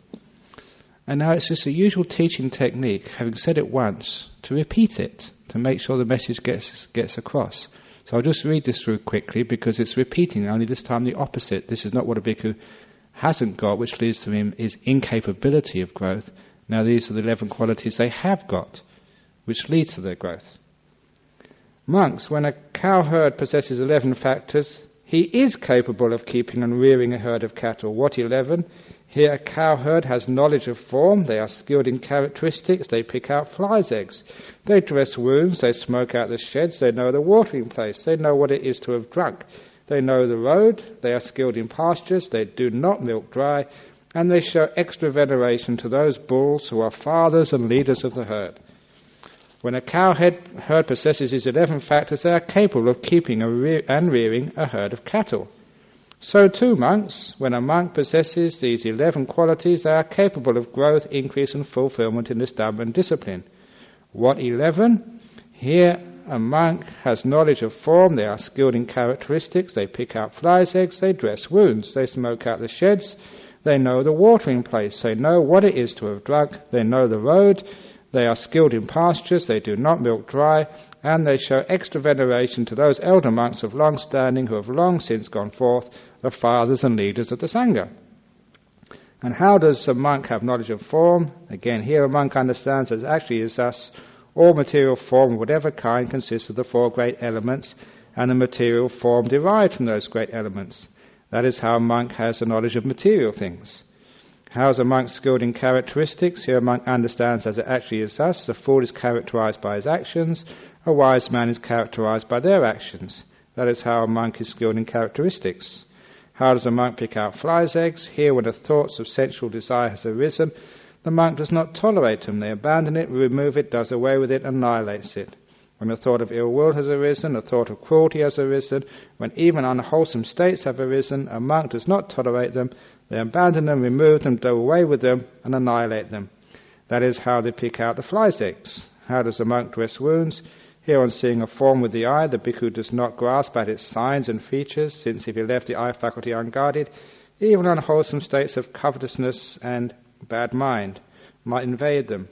And now it's just a usual teaching technique, having said it once, to repeat it, to make sure the message gets across. So I'll just read this through quickly, because it's repeating, only this time the opposite. This is not what a bhikkhu hasn't got, which leads to him is incapability of growth. Now these are the 11 qualities they have got, which lead to their growth. Monks, when a cowherd possesses 11 factors, he is capable of keeping and rearing a herd of cattle. What 11? Here a cowherd has knowledge of form, they are skilled in characteristics, they pick out flies' eggs. They dress wounds, they smoke out the sheds, they know the watering place, they know what it is to have drunk. They know the road, they are skilled in pastures, they do not milk dry, and they show extra veneration to those bulls who are fathers and leaders of the herd. When a cowherd possesses these 11 factors, they are capable of keeping and rearing a herd of cattle. So too, monks, when a monk possesses these 11 qualities, they are capable of growth, increase and fulfillment in this Dhamma and discipline. What 11? Here a monk has knowledge of form, they are skilled in characteristics, they pick out flies' eggs, they dress wounds, they smoke out the sheds, they know the watering place, they know what it is to have drunk, they know the road, they are skilled in pastures, they do not milk dry, and they show extra veneration to those elder monks of long standing who have long since gone forth, the fathers and leaders of the Sangha. And how does a monk have knowledge of form? Again, here a monk understands that actually is thus all material form of whatever kind consists of the 4 great elements, and the material form derived from those great elements. That is how a monk has the knowledge of material things. How is a monk skilled in characteristics? Here a monk understands as it actually is thus: the fool is characterized by his actions, a wise man is characterized by their actions. That is how a monk is skilled in characteristics. How does a monk pick out flies' eggs? Here, when the thoughts of sensual desire has arisen, the monk does not tolerate them. They abandon it, remove it, does away with it, annihilates it. When a thought of ill will has arisen, a thought of cruelty has arisen, when even unwholesome states have arisen, a monk does not tolerate them. They abandon them, remove them, do away with them, and annihilate them. That is how they pick out the fly's eggs. How does a monk dress wounds? Here, on seeing a form with the eye, the bhikkhu does not grasp at its signs and features, since if he left the eye faculty unguarded, even unwholesome states of covetousness and bad mind might invade them.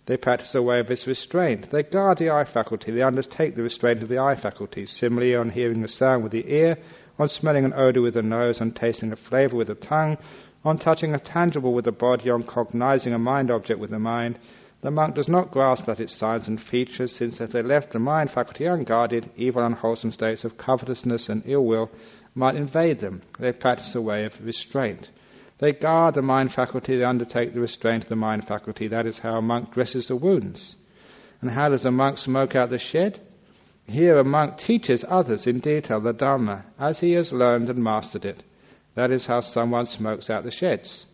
They practice a way of this restraint. They guard the eye faculty. They undertake the restraint of the eye faculty. Similarly, on hearing the sound with the ear, on smelling an odour with the nose, on tasting a flavour with the tongue, on touching a tangible with the body, on cognizing a mind object with the mind, the monk does not grasp at its signs and features, since if they left the mind faculty unguarded, evil unwholesome states of covetousness and ill will might invade them. They practice a way of restraint. They guard the mind faculty, they undertake the restraint of the mind faculty. That is how a monk dresses the wounds. And how does a monk smoke out the shed? Here a monk teaches others in detail the Dhamma, as he has learned and mastered it. That is how someone smokes out the sheds.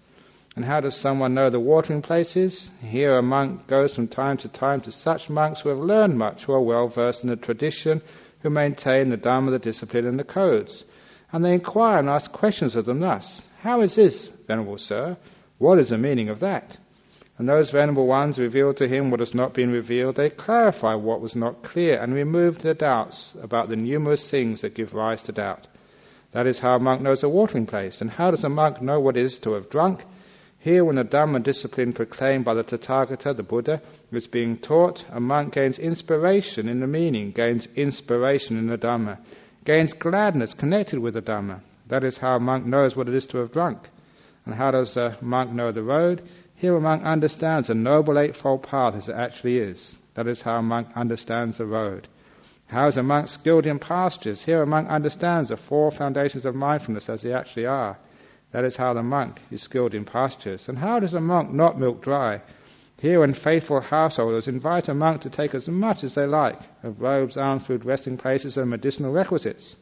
And how does someone know the watering places? Here a monk goes from time to such monks who have learned much, who are well versed in the tradition, who maintain the Dhamma, the discipline and the codes. And they inquire and ask questions of them thus: how is this, Venerable Sir? What is the meaning of that? And those Venerable Ones reveal to him what has not been revealed. They clarify what was not clear and remove the doubts about the numerous things that give rise to doubt. That is how a monk knows a watering place. And how does a monk know what it is to have drunk? Here, when the Dhamma discipline proclaimed by the Tathagata, the Buddha, is being taught, a monk gains inspiration in the meaning, gains inspiration in the Dhamma, gains gladness connected with the Dhamma. That is how a monk knows what it is to have drunk. And how does a monk know the road? Here a monk understands the Noble Eightfold Path as it actually is. That is how a monk understands the road. How is a monk skilled in pastures? Here a monk understands the four foundations of mindfulness as they actually are. That is how the monk is skilled in pastures. And how does a monk not milk dry? Here, when faithful householders invite a monk to take as much as they like of robes, alms, food, resting places, and medicinal requisites,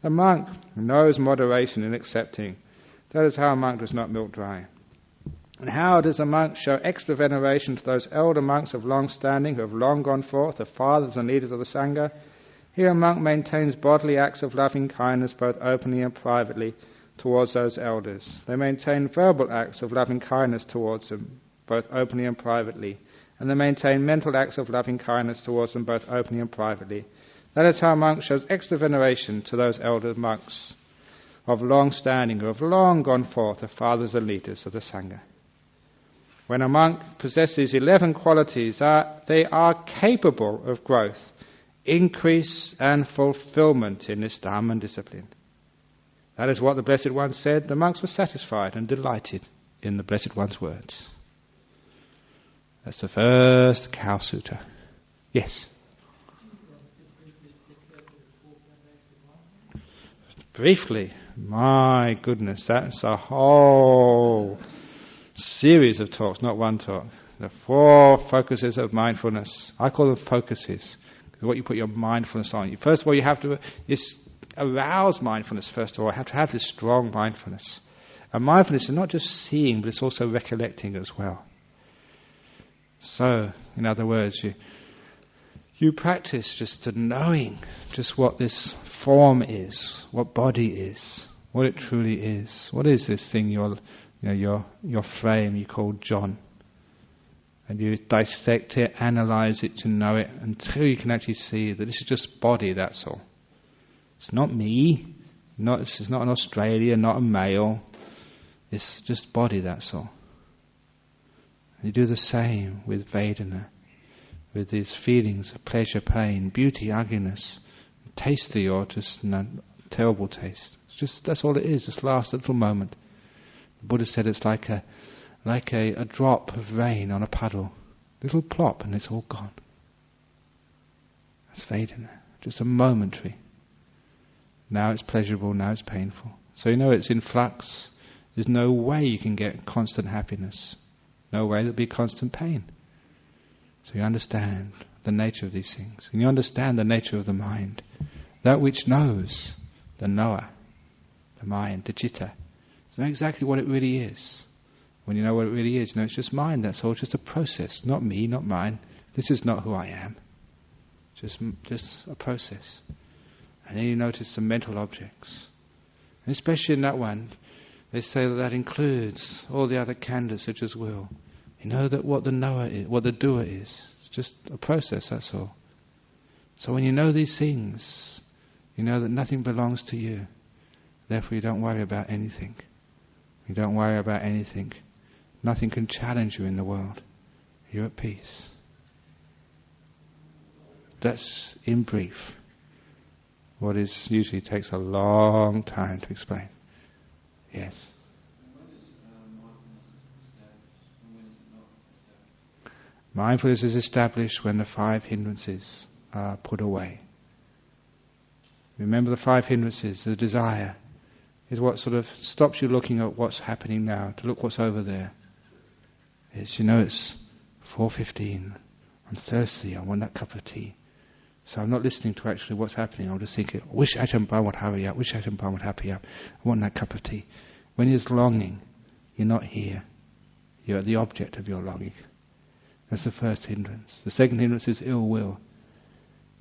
the monk knows moderation in accepting. That is how a monk does not milk dry. And how does a monk show extra veneration to those elder monks of long standing who have long gone forth, the fathers and leaders of the Sangha? Here a monk maintains bodily acts of loving kindness both openly and privately towards those elders. They maintain verbal acts of loving kindness towards them, both openly and privately. And they maintain mental acts of loving kindness towards them, both openly and privately. That is how a monk shows extra veneration to those elder monks of long standing, who have long gone forth, the fathers and leaders of the Sangha. When a monk possesses 11 qualities, they are capable of growth, increase and fulfillment in this Dhamma and discipline. That is what the Blessed One said. The monks were satisfied and delighted in the Blessed One's words. That's the first Cow Sutta. Yes? Briefly, my goodness, that's a whole series of talks, not one talk. The 4 focuses of mindfulness. I call them focuses. What you put your mindfulness on. First of all, you have to arouse mindfulness, first of all. You have to have this strong mindfulness. And mindfulness is not just seeing, but it's also recollecting as well. So, in other words, you practice just to knowing just what this form is, what body is, what it truly is. What is this thing, your frame you call John? And you dissect it, analyze it to know it, until you can actually see that this is just body, that's all. It's not me, this is not an Australia, not a male. It's just body, that's all. And you do the same with Vedana, with these feelings of pleasure, pain, beauty, ugliness, tasty or just terrible taste. It's just, that's all it is, just last a little moment. The Buddha said it's like a drop of rain on a puddle. Little plop and it's all gone. That's Vedana. Just a momentary. Now it's pleasurable, now it's painful. So it's in flux. There's no way you can get constant happiness. No way there'll be constant pain. So you understand the nature of these things. And you understand the nature of the mind. That which knows, the knower, the mind, the citta. You know exactly what it really is. When you know what it really is, it's just mind, that's all. It's just a process. Not me, not mine. This is not who I am. just a process. And then you notice the mental objects. And especially in that one, they say that includes all the other khandhas such as will. You know that what the knower is, what the doer is. It's just a process, that's all. So when you know these things, you know that nothing belongs to you. Therefore you don't worry about anything. You don't worry about anything. Nothing can challenge you in the world. You're at peace. That's, in brief, what is usually takes a long time to explain. Yes. When is mindfulness established and when is it not established? Mindfulness is established when the 5 hindrances are put away. Remember the 5 hindrances. The desire is what sort of stops you looking at what's happening now, to look what's over there. It's 4:15. I'm thirsty. I want that cup of tea. So I'm not listening to actually what's happening. I'm just thinking, I wish Ajahn Brahm would hurry up. Wish Ajahn Brahm would hurry up. I want that cup of tea. When you're longing, you're not here. You're at the object of your longing. That's the first hindrance. The second hindrance is ill will.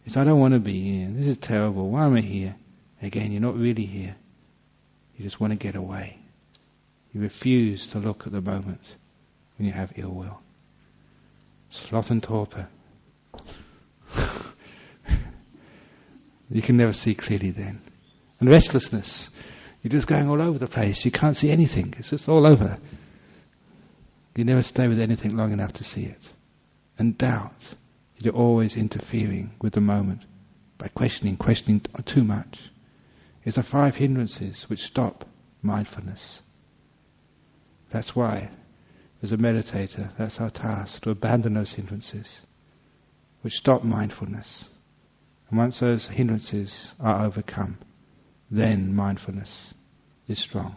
It's I don't want to be here. This is terrible. Why am I here? Again, you're not really here. You just want to get away. You refuse to look at the moment when you have ill will. Sloth and torpor. You can never see clearly then. And restlessness. You're just going all over the place. You can't see anything. It's just all over. You never stay with anything long enough to see it. And doubt. You're always interfering with the moment by questioning too much. It's the 5 hindrances which stop mindfulness. That's why, as a meditator, that's our task, to abandon those hindrances which stop mindfulness. And once those hindrances are overcome, then mindfulness is strong.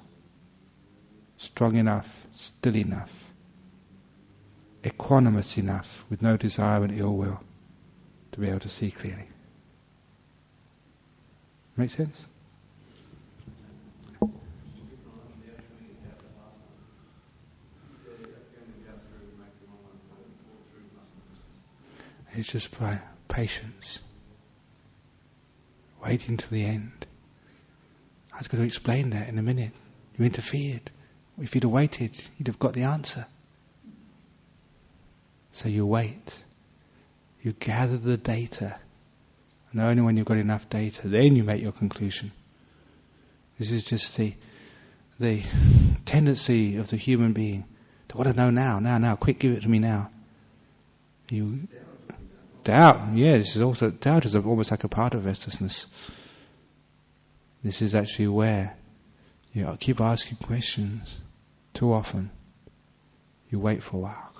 Strong enough, still enough, equanimous enough, with no desire and ill will, to be able to see clearly. Make sense? It's just by patience. Waiting to the end. I was going to explain that in a minute. You interfered. If you'd have waited, you'd have got the answer. So you wait. You gather the data. And only when you've got enough data, then you make your conclusion. This is just the tendency of the human being to want to know now, quick, give it to me now. Doubt, doubt is almost like a part of restlessness. This is actually where you keep asking questions too often. You wait for a while.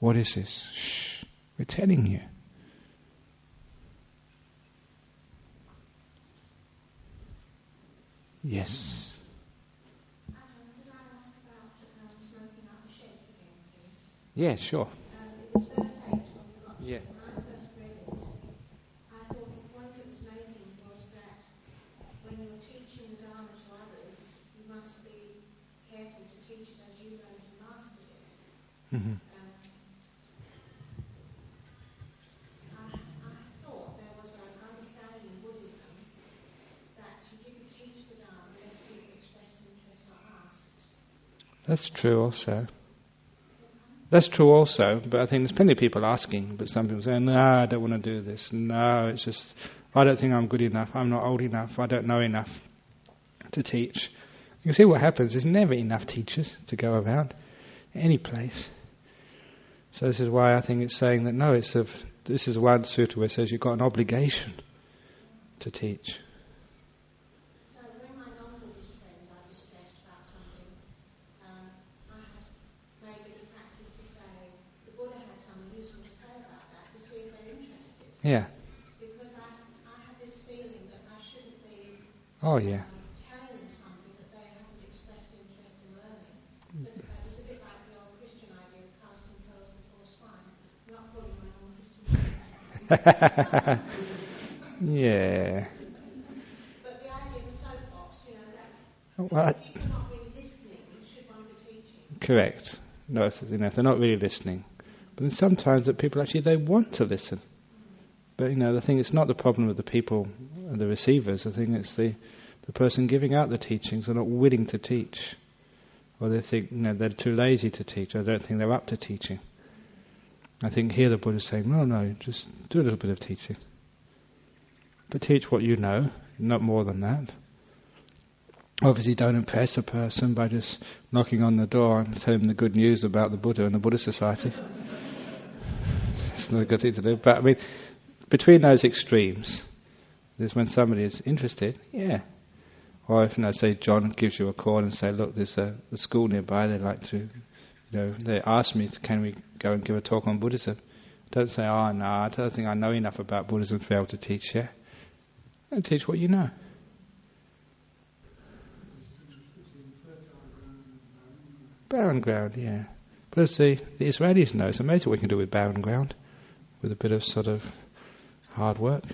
What is this? Shh, we're telling you. Yes. Could I ask about smoking out of sheds again, please? Yeah, sure. It was verse 8 of the Lots. Yeah. When I first read it, I thought the point it was making was that when you're teaching the Dhamma to others, you must be careful to teach it as you learned and mastered it. Mm-hmm. I thought there was an understanding in Buddhism that you didn't teach the Dhamma unless people expressed interest or asked. That's true also. That's true also, but I think there's plenty of people asking, but some people say, no, I don't want to do this. No, it's just, I don't think I'm good enough. I'm not old enough. I don't know enough to teach. You can see what happens. There's never enough teachers to go around any place. So this is why I think it's saying that no, this is one sutta where it says you've got an obligation to teach. So when my non-Buddhist friends are distressed about something, I have made it a practice to say, the Buddha had something useful to say about that, to see if they're interested. Yeah. Because I have this feeling that I shouldn't be Oh yeah. telling them something that they haven't expressed interest in learning. But it's a bit like the old Christian idea of casting pearls before swine. I'm not calling my non-Christian friends. Yeah. But the idea of the soapbox, that's Well, if people are not really listening, should one be teaching? correct. No, if they're not really listening, But then sometimes that people actually, they want to listen. But the thing, it's not the problem of the people and the receivers. The thing is the person giving out the teachings are not willing to teach. Or they think they're too lazy to teach. I don't think they're up to teaching. I think here the Buddha's saying, no, just do a little bit of teaching. But teach what you know, not more than that. Obviously don't impress a person by just knocking on the door and telling them the good news about the Buddha and the Buddhist Society. It's not a good thing to do. But I mean, between those extremes, there's when somebody is interested, yeah. Or if, say, John gives you a call and say, look, there's a school nearby, they'd like to, they asked me, can we go and give a talk on Buddhism? Don't say, no, I don't think I know enough about Buddhism to be able to teach yet. And teach what you know. Barren ground, yeah. But as the Israelis know, it's amazing what we can do with barren ground, with a bit of sort of hard work.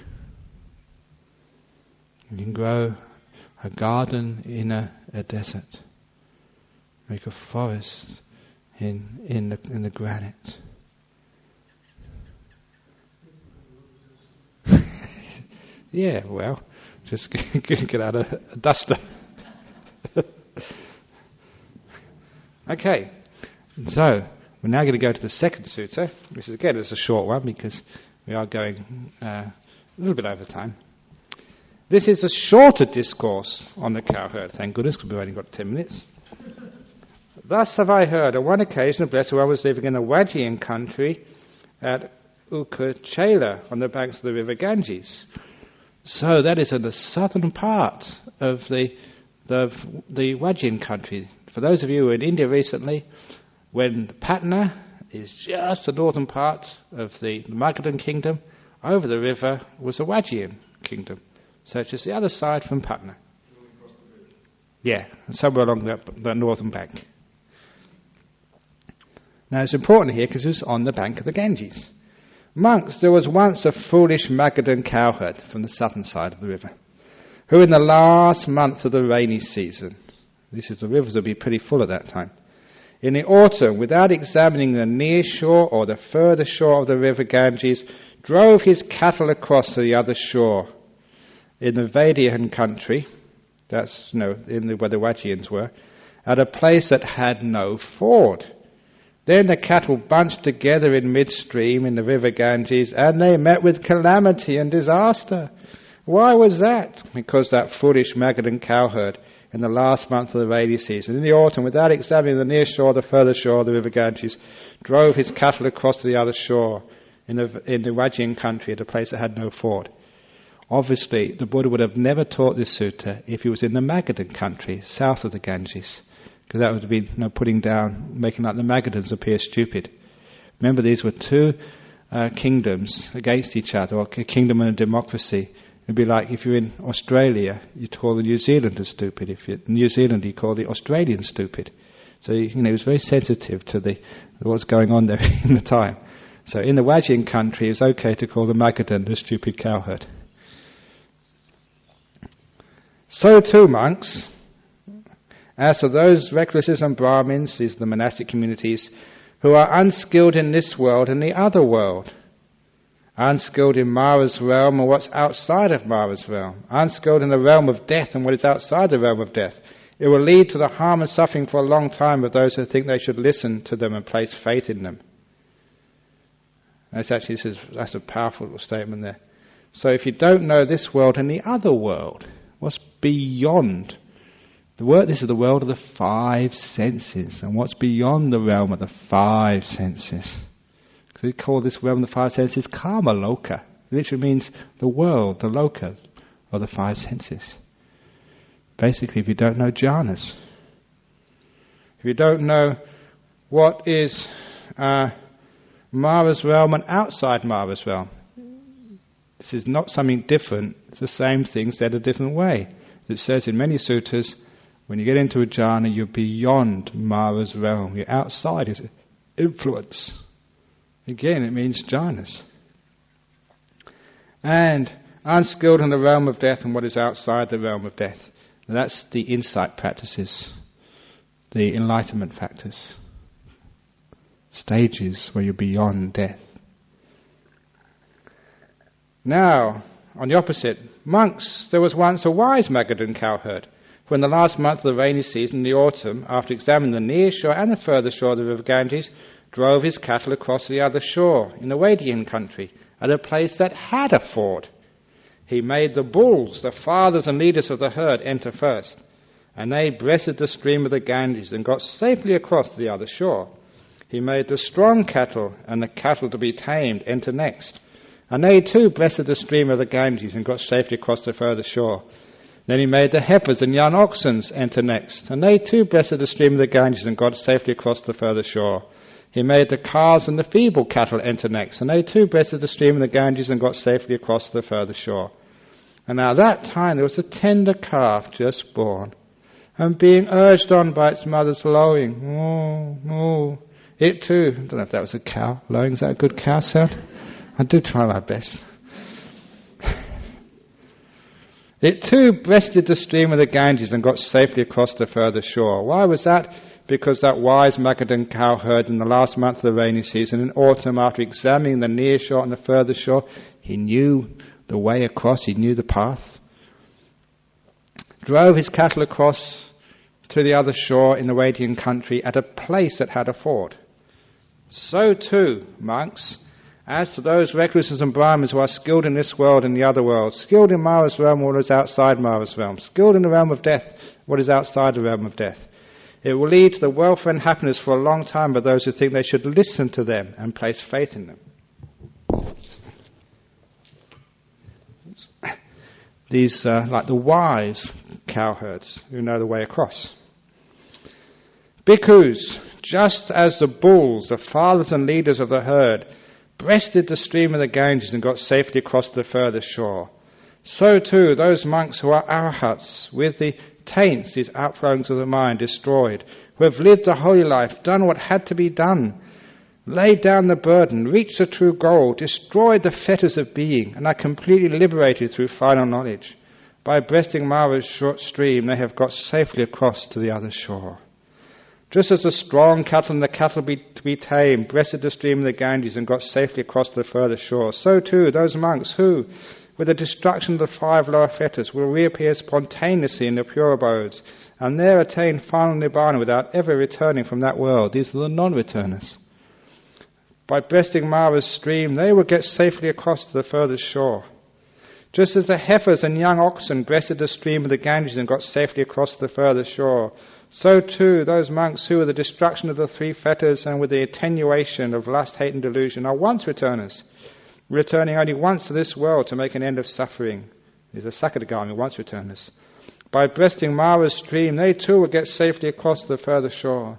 You can grow a garden in a desert, make a forest in the granite. Yeah, well, just get out a duster. Okay, so we're now going to go to the second sutta, which is again is a short one because we are going a little bit over time. This is a shorter discourse on the Cowherd, thank goodness, because we've only got 10 minutes. Thus have I heard, on one occasion, a blessed one was living in the Majjhima country at Ukachela, on the banks of the river Ganges. So that is in the southern part of the Majjhima country. For those of you who were in India recently, when Patna is just the northern part of the Magadhan kingdom, over the river was the Majjhima kingdom. So it's just the other side from Patna. Yeah, somewhere along the northern bank. Now it's important here because it's on the bank of the Ganges. Monks, there was once a foolish Magadhan cowherd from the southern side of the river, who in the last month of the rainy season, the rivers will be pretty full at that time, in the autumn, without examining the near shore or the further shore of the river Ganges, drove his cattle across to the other shore. In the Vedian country, that's where the Vajjayans were, at a place that had no ford. Then the cattle bunched together in midstream in the river Ganges, and they met with calamity and disaster. Why was that? Because that foolish Magadhan cowherd, in the last month of the rainy season, in the autumn, without examining the near shore, the further shore of the river Ganges, drove his cattle across to the other shore in the Vajjayana country at a place that had no ford. Obviously, the Buddha would have never taught this sutta if he was in the Magadhan country, south of the Ganges, because that would have been putting down, making like the Magadhans appear stupid. Remember, these were two kingdoms against each other, or a kingdom and a democracy. It'd be like if you're in Australia, you call the New Zealanders stupid. If you're in New Zealand, you call the Australians stupid. So he was very sensitive to what's going on there in the time. So in the Vajjayana country, it's okay to call the Magadhan the stupid cowherd. So too, monks, as for those recluses and Brahmins, these are the monastic communities, who are unskilled in this world and the other world, unskilled in Mara's realm and what's outside of Mara's realm, unskilled in the realm of death and what is outside the realm of death, it will lead to the harm and suffering for a long time of those who think they should listen to them and place faith in them. That's a powerful little statement there. So if you don't know this world and the other world, what's beyond this is the world of the five senses, and what's beyond the realm of the five senses. Because they call this realm of the five senses karma loka. It literally means the world, the loka of the five senses. Basically, if you don't know jhanas, if you don't know what is Mara's realm and outside Mara's realm, this is not something different, it's the same thing said a different way. It says in many suttas, when you get into a jhana, you're beyond Mara's realm, you're outside his influence. Again, it means jhanas. And unskilled in the realm of death and what is outside the realm of death. That's the insight practices, the enlightenment factors. stages where you're beyond death. Now, on the opposite, monks, there was once a wise Magadan cowherd, who in the last month of the rainy season, in the autumn, after examining the near shore and the further shore of the river Ganges, drove his cattle across to the other shore, in the Vedian country, at a place that had a ford. He made the bulls, the fathers and leaders of the herd, enter first, and they breasted the stream of the Ganges and got safely across to the other shore. He made the strong cattle and the cattle to be tamed enter next, and they too breasted the stream of the Ganges and got safely across the further shore. Then he made the heifers and young oxen enter next, and they too breasted the stream of the Ganges and got safely across the further shore. He made the calves and the feeble cattle enter next, and they too breasted the stream of the Ganges and got safely across the further shore. And now at that time there was a tender calf just born, and being urged on by its mother's lowing, it too, I don't know if that was a cow lowing, is that a good cow sound? I do try my best. It too breasted the stream of the Ganges and got safely across the further shore. Why was that? Because that wise Magadan cowherd in the last month of the rainy season, in autumn, after examining the near shore and the further shore, he knew the way across, he knew the path. Drove his cattle across to the other shore in the Vedian country at a place that had a ford. So too, monks, as to those recluses and Brahmins who are skilled in this world and the other world, skilled in Mara's realm, what is outside Mara's realm, skilled in the realm of death, what is outside the realm of death, it will lead to the welfare and happiness for a long time by those who think they should listen to them and place faith in them. These are like the wise cowherds who know the way across. Bhikkhus, just as the bulls, the fathers and leaders of the herd, breasted the stream of the Ganges and got safely across the further shore, so too those monks who are arahats, with the taints, these outflowings of the mind, destroyed, who have lived the holy life, done what had to be done, laid down the burden, reached the true goal, destroyed the fetters of being, and are completely liberated through final knowledge. By breasting Mara's short stream, they have got safely across to the other shore. Just as the strong cattle and the cattle to be tamed breasted the stream of the Ganges and got safely across the further shore, so too those monks who, with the destruction of the 5 lower fetters, will reappear spontaneously in the pure abodes, and there attain final Nibbana without ever returning from that world. These are the non-returners. By breasting Mara's stream, they will get safely across to the furthest shore. Just as the heifers and young oxen breasted the stream of the Ganges and got safely across to the furthest shore, so too those monks who, with the destruction of the 3 fetters and with the attenuation of lust, hate and delusion, are once returners, returning only once to this world to make an end of suffering. These are Sakadagami, once returners. By breasting Mara's stream, they too will get safely across to the further shore.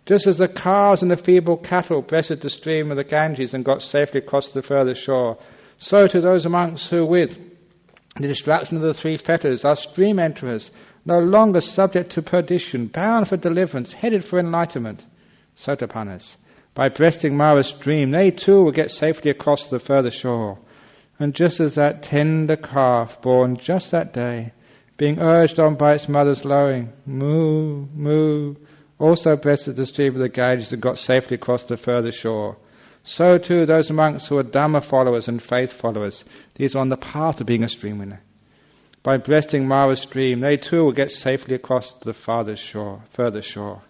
Just as the calves and the feeble cattle breasted the stream of the Ganges and got safely across to the further shore, so to those monks who, with the destruction of the 3 fetters, are stream enterers, no longer subject to perdition, bound for deliverance, headed for enlightenment, Sotapannas. By breasting Mara's stream, they too will get safely across to the further shore. And just as that tender calf, born just that day, being urged on by its mother's lowing, moo, moo, also breasted the stream of the Ganges and got safely across the further shore, so too those monks who are Dhamma followers and faith followers, these are on the path of being a stream winner. By breasting Mara's stream, they too will get safely across to the further shore.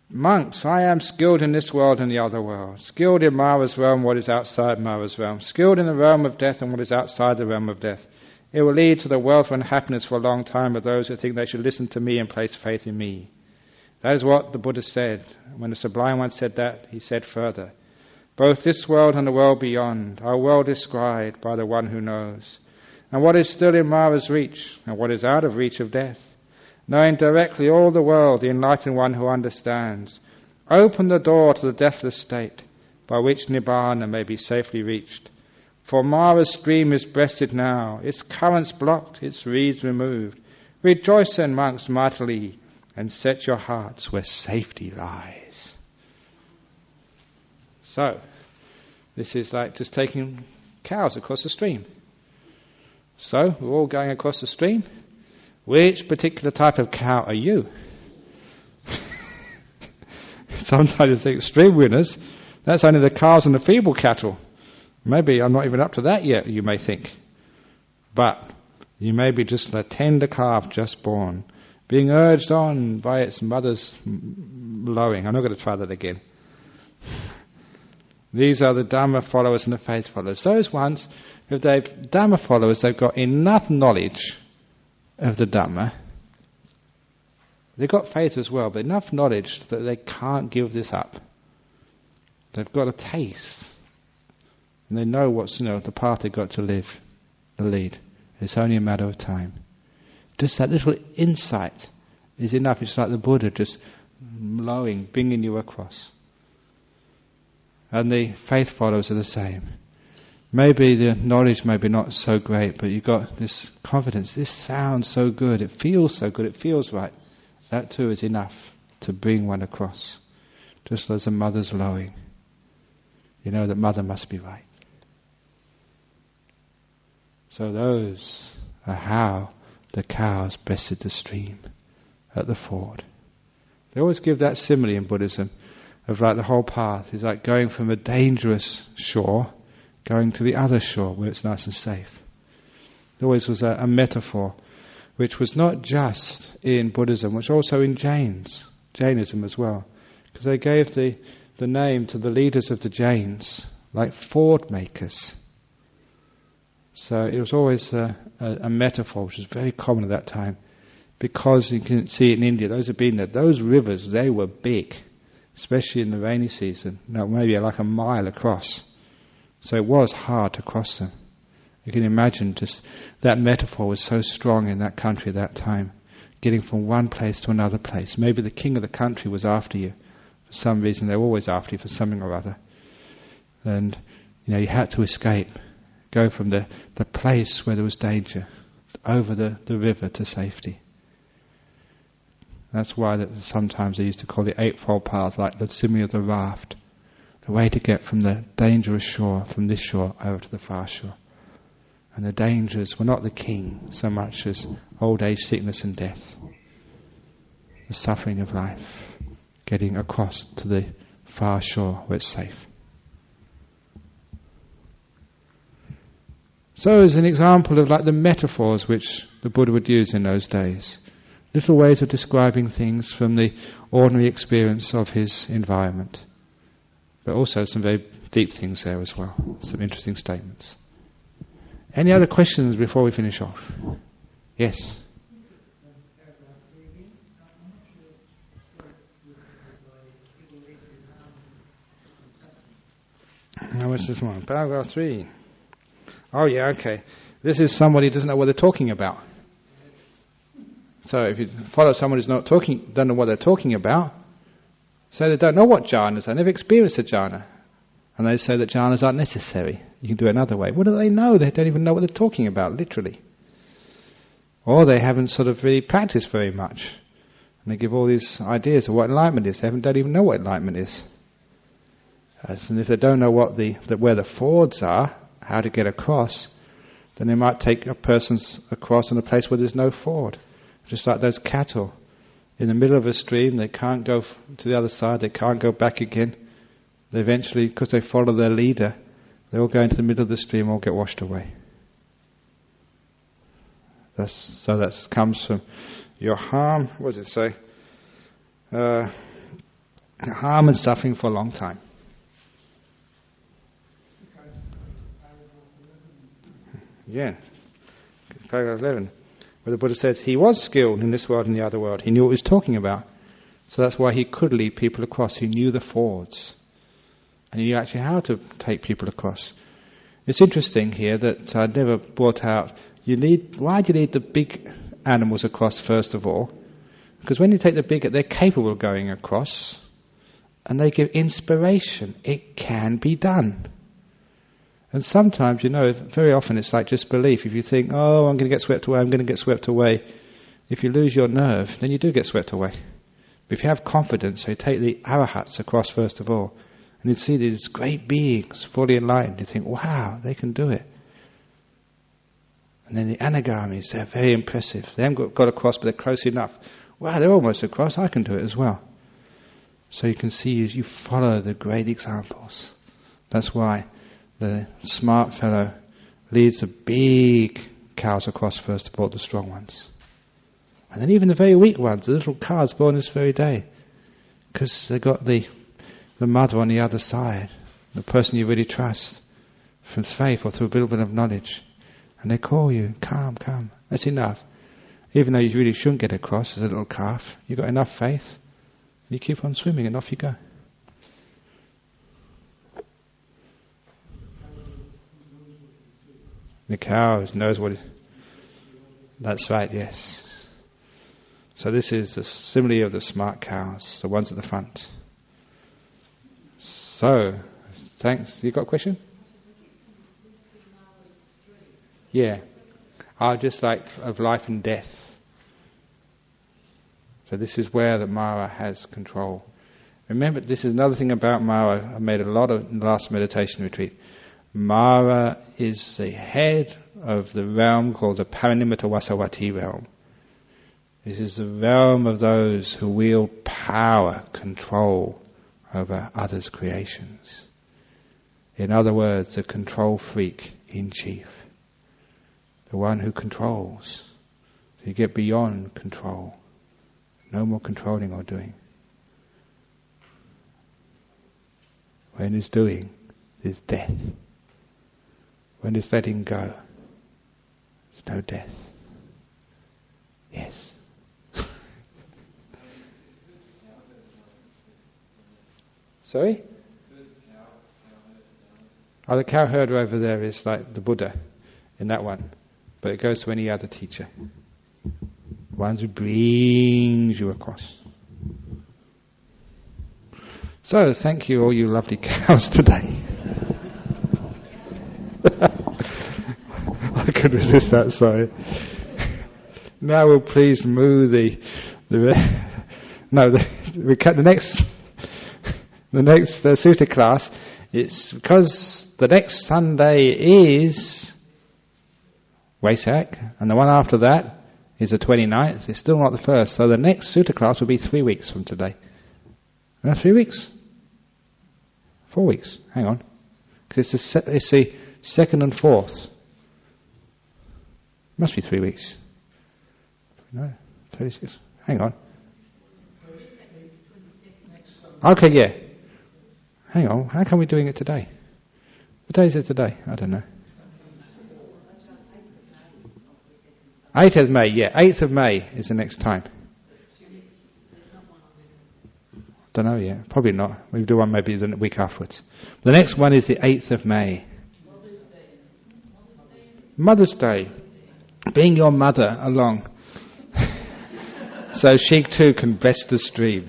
Monks, I am skilled in this world and the other world, skilled in Mara's realm, what is outside Mara's realm, skilled in the realm of death and what is outside the realm of death. It will lead to the wealth and happiness for a long time of those who think they should listen to me and place faith in me. That is what the Buddha said. When the Sublime One said that, he said further, both this world and the world beyond are well described by the one who knows, and what is still in Mara's reach, and what is out of reach of death. Knowing directly all the world, the enlightened one who understands, open the door to the deathless state, by which Nibbana may be safely reached. For Mara's stream is breasted now, its currents blocked, its reeds removed. Rejoice then, monks, mightily, and set your hearts where safety lies. So, this is like just taking cows across the stream. So, we're all going across the stream. Which particular type of cow are you? Sometimes you think extreme winners, that's only the cows and the feeble cattle. Maybe I'm not even up to that yet, you may think. But you may be just a tender calf just born, being urged on by its mother's lowing. I'm not going to try that again. These are the Dhamma followers and the faith followers. Those ones, if they're Dhamma followers, they've got enough knowledge of the Dhamma. They've got faith as well, but enough knowledge that they can't give this up. They've got a taste. And they know what's, the path they've got to live, the lead. It's only a matter of time. Just that little insight is enough. It's like the Buddha just blowing, bringing you across. And the faith followers are the same. Maybe the knowledge may be not so great, but you've got this confidence. This sounds so good. It feels so good. It feels right. That too is enough to bring one across. Just as a mother's lowing. You know that mother must be right. So those are how the cows breasted the stream at the ford. They always give that simile in Buddhism of like the whole path is like going from a dangerous shore, going to the other shore where it's nice and safe. There always was a metaphor which was not just in Buddhism, which also in Jainism as well. Because they gave the name to the leaders of the Jains, like ford makers. So it was always a metaphor, which was very common at that time. Because you can see it in India, those who've been there, those rivers, they were big, especially in the rainy season. Now maybe like a mile across. So it was hard to cross them. You can imagine just that metaphor was so strong in that country at that time, getting from one place to another place. Maybe the king of the country was after you. For some reason, they're always after you for something or other. And, you had to escape. Go from the place where there was danger, over the river to safety. That's why that sometimes they used to call the Eightfold Path, like the simile of the raft. The way to get from the dangerous shore, from this shore, over to the far shore. And the dangers were not the king so much as old age, sickness and death. The suffering of life. Getting across to the far shore where it's safe. So as an example of like the metaphors which the Buddha would use in those days. Little ways of describing things from the ordinary experience of his environment. But also some very deep things there as well. Some interesting statements. Any other questions before we finish off? Yes? Now what's this one? Paragraph 3. Oh yeah, okay. This is somebody who doesn't know what they're talking about. So if you follow someone who's don't know what they're talking about, say they don't know what jhanas, they never experienced a jhana. And they say that jhanas aren't necessary. You can do it another way. What do they know? They don't even know what they're talking about, literally. Or they haven't sort of really practiced very much. And they give all these ideas of what enlightenment is. They don't even know what enlightenment is. And if they don't know what where the fords are, how to get across, then they might take a person's across in a place where there's no ford. Just like those cattle. In the middle of a stream, they can't go to the other side, they can't go back again. They eventually, because they follow their leader, they all go into the middle of the stream, all get washed away. That comes from your harm, what does it say? Harm and suffering for a long time. Yeah, paragraph 11, where the Buddha says he was skilled in this world and the other world. He knew what he was talking about. So that's why he could lead people across. He knew the fords. And he knew actually how to take people across. It's interesting here that I never brought out, why do you need the big animals across first of all? Because when you take the big, they're capable of going across. And they give inspiration. It can be done. And sometimes, very often it's like just belief. If you think, oh, I'm going to get swept away, if you lose your nerve, then you do get swept away. But if you have confidence, so you take the arahats across first of all, and you see these great beings, fully enlightened, you think, wow, they can do it. And then the anagamis, they're very impressive. They haven't got across, but they're close enough. Wow, they're almost across, I can do it as well. So you can see as you follow the great examples. That's why the smart fellow leads the big cows across first of all, the strong ones. And then even the very weak ones, the little calves born this very day. Because they got the mother on the other side, the person you really trust, from faith or through a little bit of knowledge. And they call you, come, come. That's enough. Even though you really shouldn't get across as a little calf, you've got enough faith. You keep on swimming and off you go. The cow knows what it... That's right, yes. So this is the simile of the smart cows, the ones at the front. So, thanks. You got a question? Yeah. Just like of life and death. So this is where the Mara has control. Remember, this is another thing about Mara. I made a lot of in the last meditation retreat. Mara is the head of the realm called the Paranimita Vasavati realm. This is the realm of those who wield power, control over others' creations. In other words, the control freak in chief. The one who controls. So you get beyond control. No more controlling or doing. When is doing, is death. When is letting go, there's no death. Yes. Sorry? The cowherd over there is like the Buddha in that one. But it goes to any other teacher. One who brings you across. So, thank you all you lovely cows today. I couldn't resist that, sorry. Now we'll please move the next Sutta class. It's because the next Sunday is Waisak, and the one after that is the 29th. It's still not the first, so the next Sutta class will be 3 weeks from today. 3 weeks? 4 weeks. Hang on. Because it's the 2nd and 4th. Must be 3 weeks. No, 36. Hang on. Okay, yeah. Hang on. How come we're doing it today? What day is it today? I don't know. 8th of May, yeah. 8th of May is the next time. Don't know yet. Probably not. We'll do one maybe the week afterwards. The next one is the 8th of May. Mother's Day. Bring your mother along. So she too can bless the stream.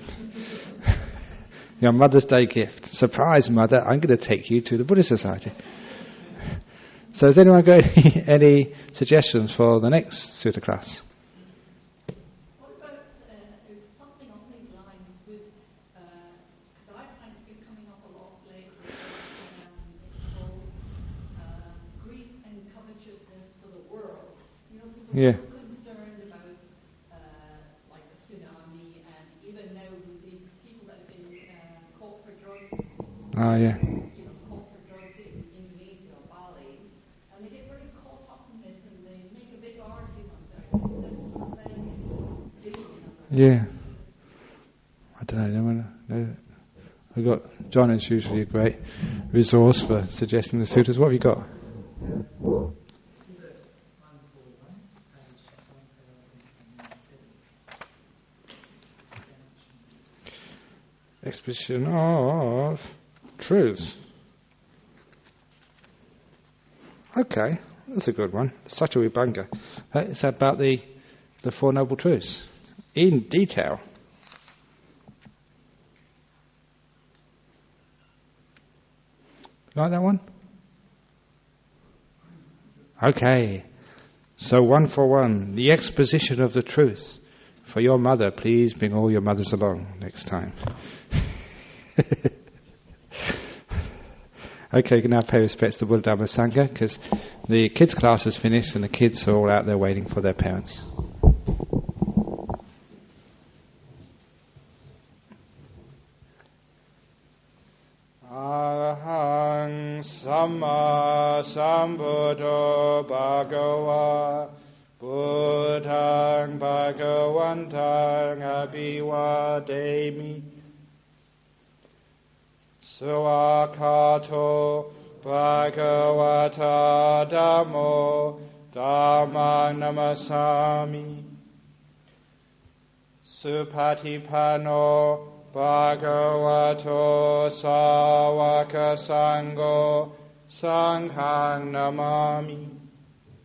Your Mother's Day gift. Surprise, Mother, I'm going to take you to the Buddhist Society. So has anyone got any suggestions for the next Sutta class? What about something on these lines with, because I find it's been coming up a lot lately, it's called grief and covetousness for the world. You know, people are concerned about like the tsunami, and even now with these people that have been caught for drugs. Oh, yeah. Caught for drugs in Indonesia or Bali. And they get very caught up in this and they make a big argument out of it. Yeah. I don't know. I've got John is usually a great resource for suggesting the sutras. What have you got? Exposition of truths. Okay, that's a good one. Such a Vibhanga. It's about the Four Noble Truths in detail. Like that one? Okay. So 1 for 1. The exposition of the truth. For your mother, please bring all your mothers along next time. Okay, you can now pay respects to Buddha Dhamma Sangha, because the kids' class is finished and the kids are all out there waiting for their parents. Sambuddho Bhagava Buddhaṃ Bhagavantaṃ Abhivademi Suakato Bhagavata Dhammo Dhammang Namasami Supatipano Bhagavato Sāvaka Sangho Sanghang Namami